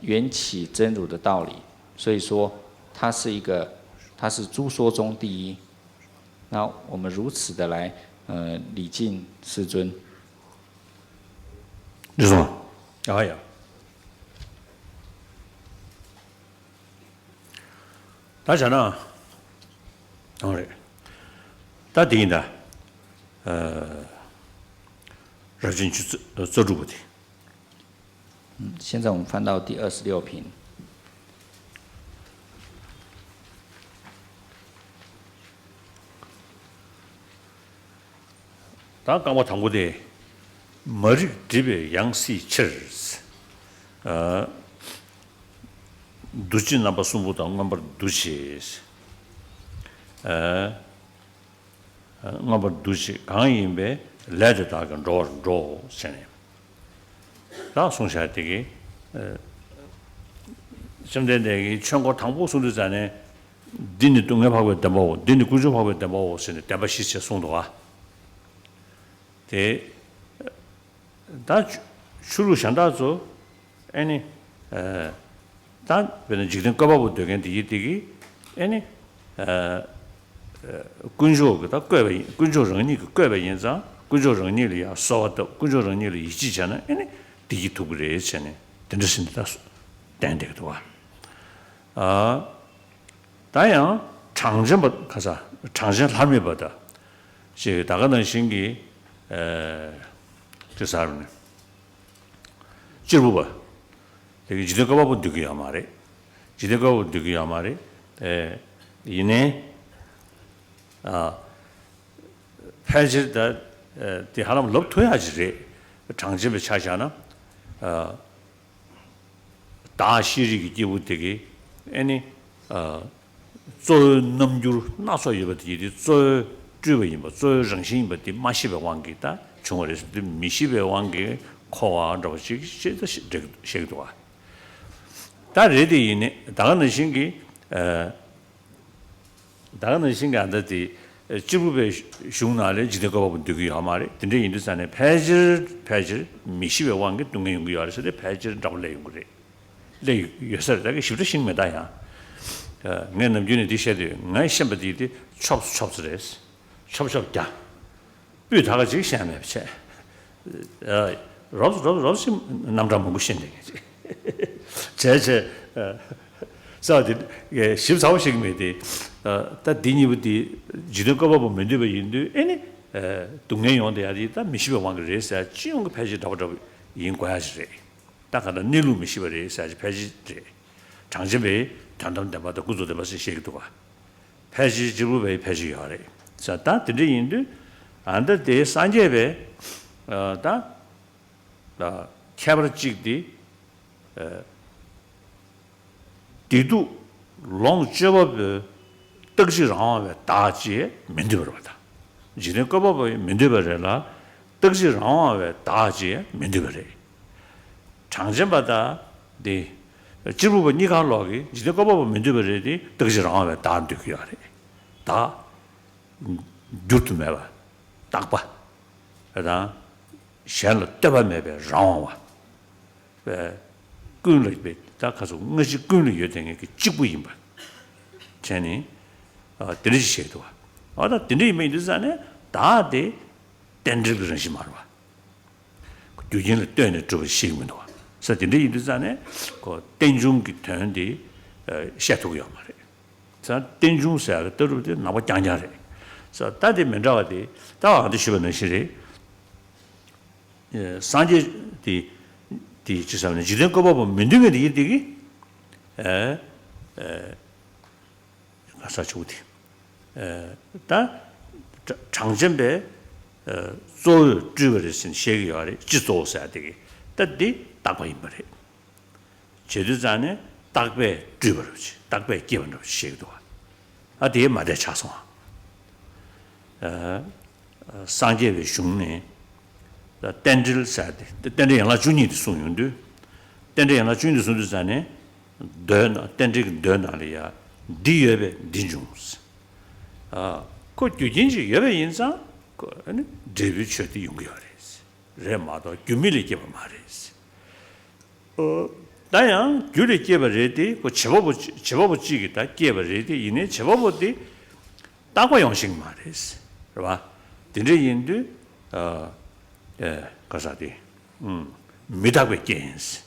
缘起真如的道理。所以说他是诸说中第一。那我们如此的来礼敬世尊。
是吗？哎呀，大家呢，大抵呢，热心去做主的。
现在我们翻到第26品。
다 까마 당고대 머리 집에 양시 치르스 두치 나바 숨보다 넘버 두시스 넘버 두시 강인배 레드다가 로 세네 다 송샤되게 점대내기全国 당보송도 전에 딘이 동업하고 있다 뭐 딘이 구조하고 있다 뭐 세네 대바시스 송도가 다 주로 상다죠 아니 다 베는 지금 거바고 되겠는데 이게 아니 군조가 거베 군조정이 거베 인자 군조정이리야 소도 군조정이리 이지잖아 아니 디지털에 있잖아 된다신다 된대도 다양 장점부 가서 장점 함에보다 제 나가는 신기 그 사람은 지루봐 되게 지대가 봐 되게 말해 지대가 되게 말해 이내 패질다 대 하나만 럽토야지 장점에 차지하나 다 시리기 기부되게 아니做能就那所有的的做主为么做人性的马西的王给的从我的米西的王给考啊这些这个这个多啊但是的呢当然性给当然性感的基部被熊拿来记得个部分对好嘛的真正印度山的排制米西的王给东用个要是的排制找来用个的来有时那个修的性没大呀내 남준이 디셔도 나 심바디디 첩스레스 첩첩다 비 다가 지금 시험에 쳐 로스 남자 먹고 신데 제제 사디 예 14식매디 다 디니부디 지도가 보면 되버 인도 아니 동네 용데 아디다 미시베 왕그레사 지용 그 페이지 더더 인과하지 다가는 내루 미시베레사 페이지 장집에 단단대마다 구조대마서 시기도가 폐지 지부배 폐지하래 자 다 드리인데 안데 대 산제베 다 캐버직디 디두 롱저버 떡지랑에 다지 면대버다 지네 거버버 면대버래라 떡지랑에 다지 면대버래 장점마다 네 지부분 니가 로기 지도 거버 면접을해디 떡지랑아 다 되게 하래 다 줄트매봐 딱봐 그다 샬로 떠바매베 라와 에 꾼르베 다 가서 뭐지 꾼르 여댕에 그 지부인 봐 제니 드리시에도 와다 드리 메이드잖아 다데 덴드르그런시 말와 그 유진을 떼는 저 시문도 와 사진이 이르잖아요. 그 땡중기 되는데 샤토고요 말이에요. 자 땡중사가 떨어도 나와 장자래. 자 다들 면자와디 다와도 싶은 시리 산지 디 지사는 지된 거 보면 면등에 이게 가서 좋디. 다 장점배 조 주거를 시행이 지도사야 되게. 따디 딱바임버래 제주산에 딱배 주버르지 딱배 기본으로 시행도 아 뒤에 맞아 차송 상제의 흉내 땡질 사데 땡질 양라 주니의 소용도 땡질 양라 주니의 소유자네 더 땡질 더나리아 디여베 디중스 그 규진지 여베 인상 그 데뷔 처리 용기하래 레마도 규밀이 개발 말이지. 다양 규리 개발해디 그 제법 지기다 개발해디 이내 제법이 따고 형식 말이지. 그봐. 딘데인도 가사디. 미다고 게인스.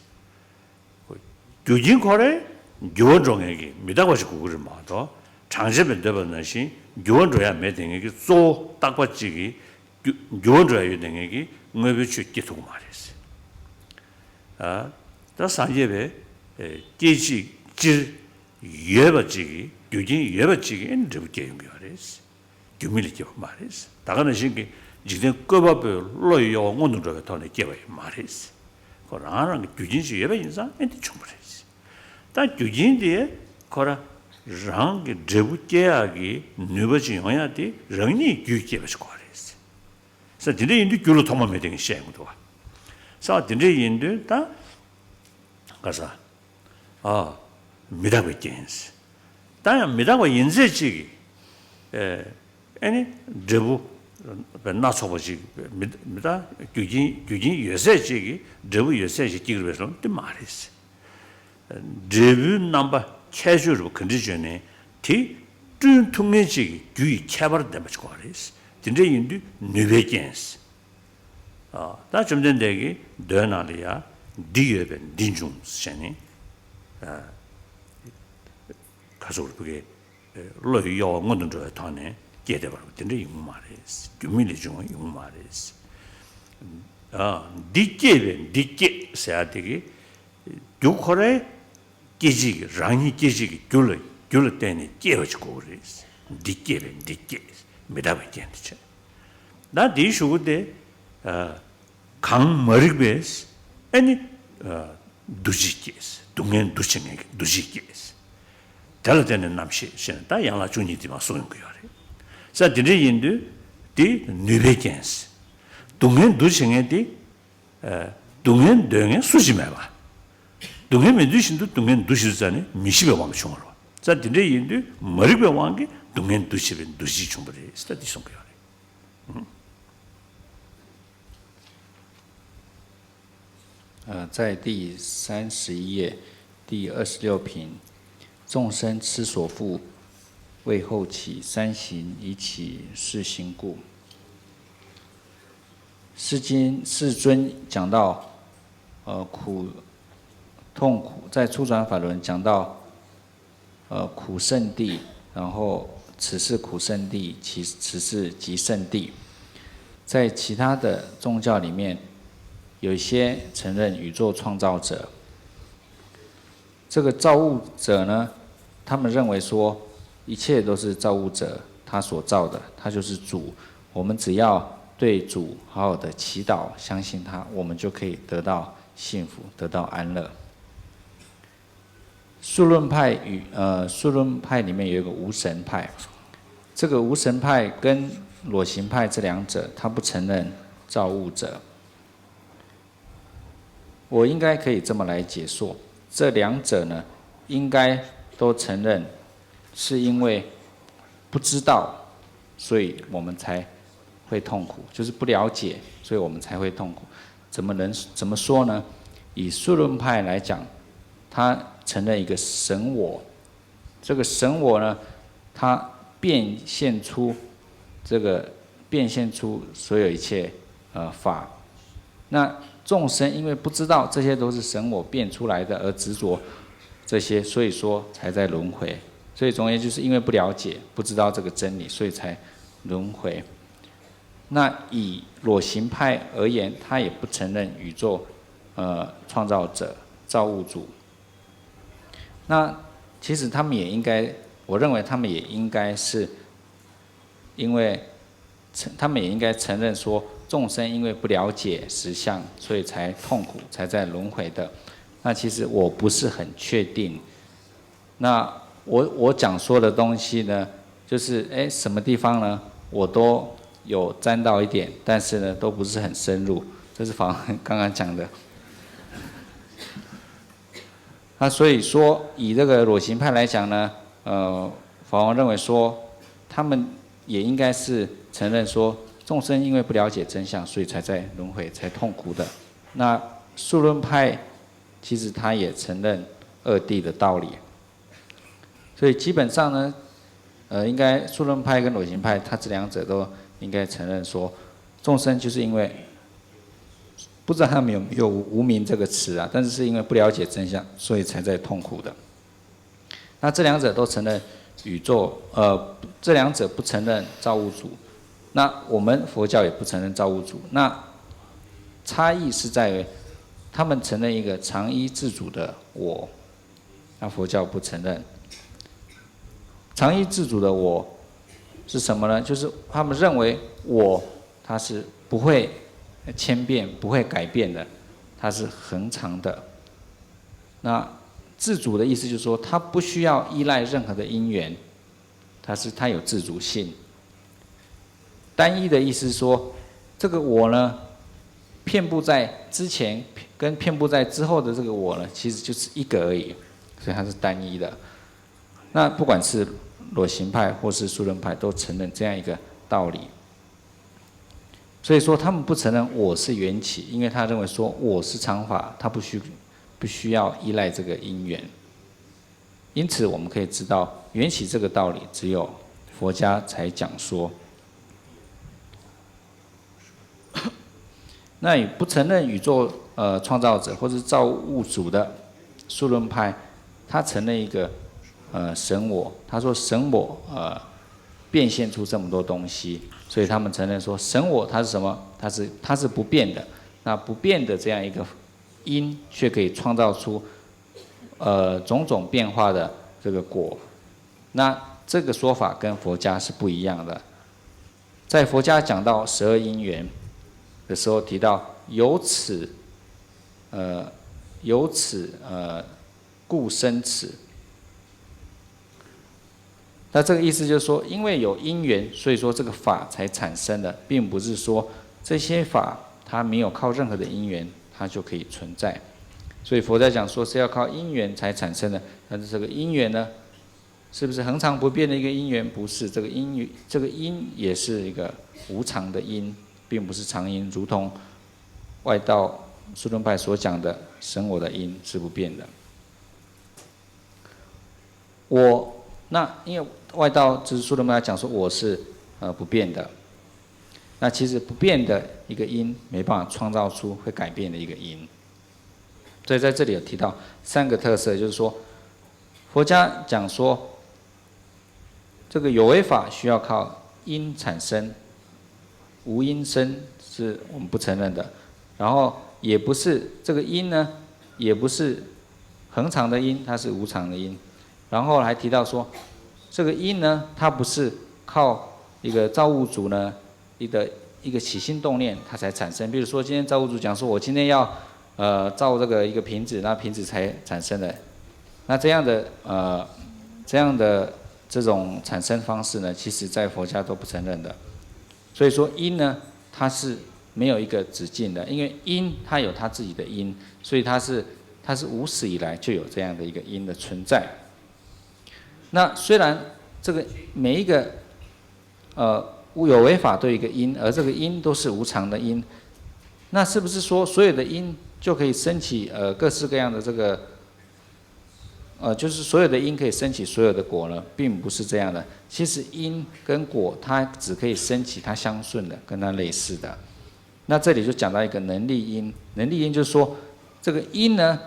규진 거래 교원종에게 미다고시 구글 마도 장제변 되버는시 교원줘야 매등에게 쏘 딱받지기 교원줘야 유등에게 뭐비 주기도 말했어. 다 산제베 계지 질 예버지기 유진 예버지기 엔드게 연결했어. 규밀이게 말했어. 다가는 신기 지금 꺼봐도 로이요 원동적에 돈에 개와 말했어. 그러나 규진시 예배 인사 엔티 충분했어. 다 규진디에 거라 랑 제부께하기 누버지 영야디 랑니 규께버스 거랬어. 그래서 딘데 인도 규로 통하면 되는 시행도 와. 그래서 딘데 인도 다 가서 미다고 있겠어. 다 미다고 인제지기 아니 제부 나서보지 미다 규진 예세지기 제부 예세지 기르면서 또 말했어. 제부 넘버 캐주얼 컨디션에 티 tuntungeji gui chabar damage kwaris tinde yindu nubegens da chumden degi dönalia dieben dinjum sheni 가서 그게 로요 원은 저 타네 게대 봐. 근데 용 말이스. 규민이 좀 용 말이스. 디케 세아되게 요코레 계지 랑이 계지 귤 때문에 깨어지고 그랬어. 디케 메다베 괜찮지. 나 디슈데 강머리베스 아니 두지케스. 동엔 두싱에 두지케스. 달라되는 남시 신다 양라 중니디마 소용 거야. 자 디리인도 디 뉴베겐스. 동엔 두싱에디 동엔 동엔 수지매봐. 동엔 메두신도 동엔 두시잖아요. 미시베 왕 총으로. 자 디리인도 머리베 왕게 동엔 두시베 두시 총벌이 스타디 송 거야.
在第31页第26品，众生痴所缚，为后起三行，以起四行故。世尊讲到，痛苦，在初转法轮讲到，苦圣地，然后此是苦圣地，此是极圣地。在其他的宗教里面，有一些承认宇宙创造者。这个造物者呢，他们认为说，一切都是造物者他所造的，他就是主。我们只要对主好好的祈祷，相信他，我们就可以得到幸福，得到安乐。数论派里面有一个无神派，这个无神派跟裸行派这两者，他不承认造物者。我应该可以这么来解说，这两者呢，应该都承认，是因为不知道，所以我们才会痛苦，就是不了解，所以我们才会痛苦。怎么说呢？以数论派来讲，他承认一个神我，这个神我呢，它变现出所有一切法。那众生因为不知道这些都是神我变出来的，而执着这些，所以说才在轮回。所以总而言之，就是因为不了解、不知道这个真理，所以才轮回。那以裸行派而言，他也不承认宇宙创造者、造物主。那其实他们也应该，我认为他们也应该是，因为他们也应该承认说，众生因为不了解实相，所以才痛苦，才在轮回的。那其实我不是很确定。那我讲说的东西呢，就是什么地方呢，我都有沾到一点，但是呢，都不是很深入。这是法王刚刚讲的。那所以说，以这个裸行派来讲呢，法王认为说，他们也应该是承认说，众生因为不了解真相，所以才在轮回，才痛苦的。那数论派其实他也承认二谛的道理，所以基本上呢，应该数论派跟裸行派，他这两者都应该承认说，众生就是因为不知道他们有没有无明这个词啊，但是是因为不了解真相，所以才在痛苦的。那这两者都承认宇宙，这两者不承认造物主。那我们佛教也不承认造物主。那差异是在于，他们承认一个常依自主的我，那佛教不承认。常依自主的我是什么呢？就是他们认为我，它是不会迁变、不会改变的，它是恒常的。那自主的意思就是说，它不需要依赖任何的因缘，它有自主性。单一的意思是说，这个我呢，遍布在之前跟遍布在之后的这个我呢，其实就是一个而已，所以它是单一的。那不管是裸行派或是数论派，都承认这样一个道理。所以说，他们不承认我是缘起，因为他认为说我是常法，他不需要依赖这个因缘。因此，我们可以知道缘起这个道理，只有佛家才讲说。那与不承认宇宙创造者或是造物主的数论派，他承认一个神我，他说神我变现出这么多东西，所以他们承认说神我它是什么？它是不变的。那不变的这样一个因，却可以创造出种种变化的这个果。那这个说法跟佛家是不一样的。在佛家讲到12因缘的时候，提到由此故生此。那这个意思就是说，因为有因缘，所以说这个法才产生的，并不是说这些法它没有靠任何的因缘，它就可以存在。所以佛在讲说是要靠因缘才产生的，但是这个因缘呢，是不是恒常不变的一个因缘？不是，这个因也是一个无常的因，并不是常因，如同外道数论派所讲的神我的因是不变的。那因为外道就是数论派讲说我是不变的，那其实不变的一个因没办法创造出会改变的一个因。所以在这里有提到3个特色，就是说佛家讲说这个有为法需要靠因产生，无因生是我们不承认的。然后也不是这个因呢，也不是恒常的因，它是无常的因。然后还提到说，这个因呢，它不是靠一个造物主呢一个起心动念它才产生。比如说今天造物主讲说，我今天要造这个一个瓶子，那瓶子才产生的。那这样的这种产生方式呢，其实在佛家都不承认的。所以说因呢，它是没有一个止境的，因为因它有它自己的因，所以它是无始以来就有这样的一个因的存在。那虽然这个每一个有为法都有一个因，而这个因都是无常的因，那是不是说所有的因就可以升起各式各样的这个就是所有的因可以升起所有的果呢？并不是这样的。其实因跟果它只可以升起它相顺的，跟它类似的。那这里就讲到一个能力因，能力因就是说这个因呢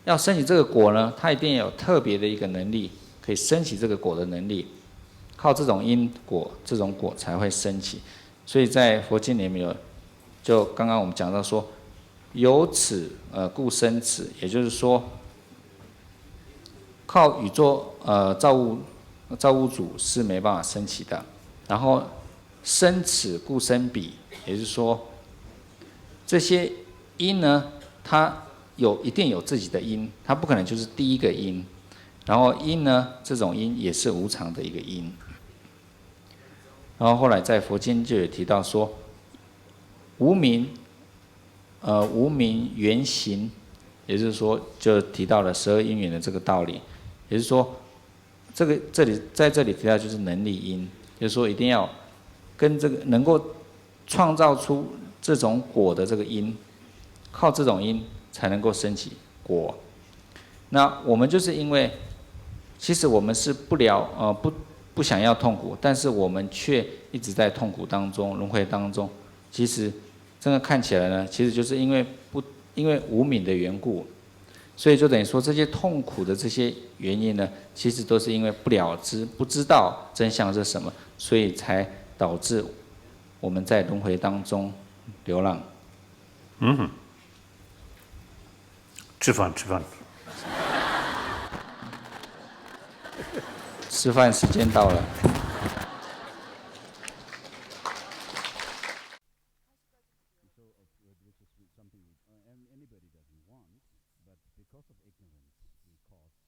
要升起这个果呢，它一定要有特别的一个能力，可以升起这个果的能力，靠这种因果，这种果才会升起。所以在佛经里面有，就刚刚我们讲到说，由此故生此，也就是说，靠宇宙造物主是没办法升起的。然后生此故生彼，也就是说，这些因呢，它一定有自己的因，它不可能就是第一个因。然后因呢，这种因也是无常的一个因。然后后来在佛经就有提到说，无明缘行，也就是说就提到了12因缘的这个道理。也就是说，在这里提到就是能力因，就是说一定要跟这个能够创造出这种果的这个因，靠这种因才能够升起果。那我们就是因为，其实我们是不想要痛苦，但是我们却一直在痛苦当中、轮回当中。其实这个看起来呢，其实就是因为无明的缘故，所以就等于说这些痛苦的这些原因呢，其实都是因为不了知、不知道真相是什么，所以才导致我们在轮回当中流浪。
吃饭。
吃饭时间到了。
but because of ignorance, we cause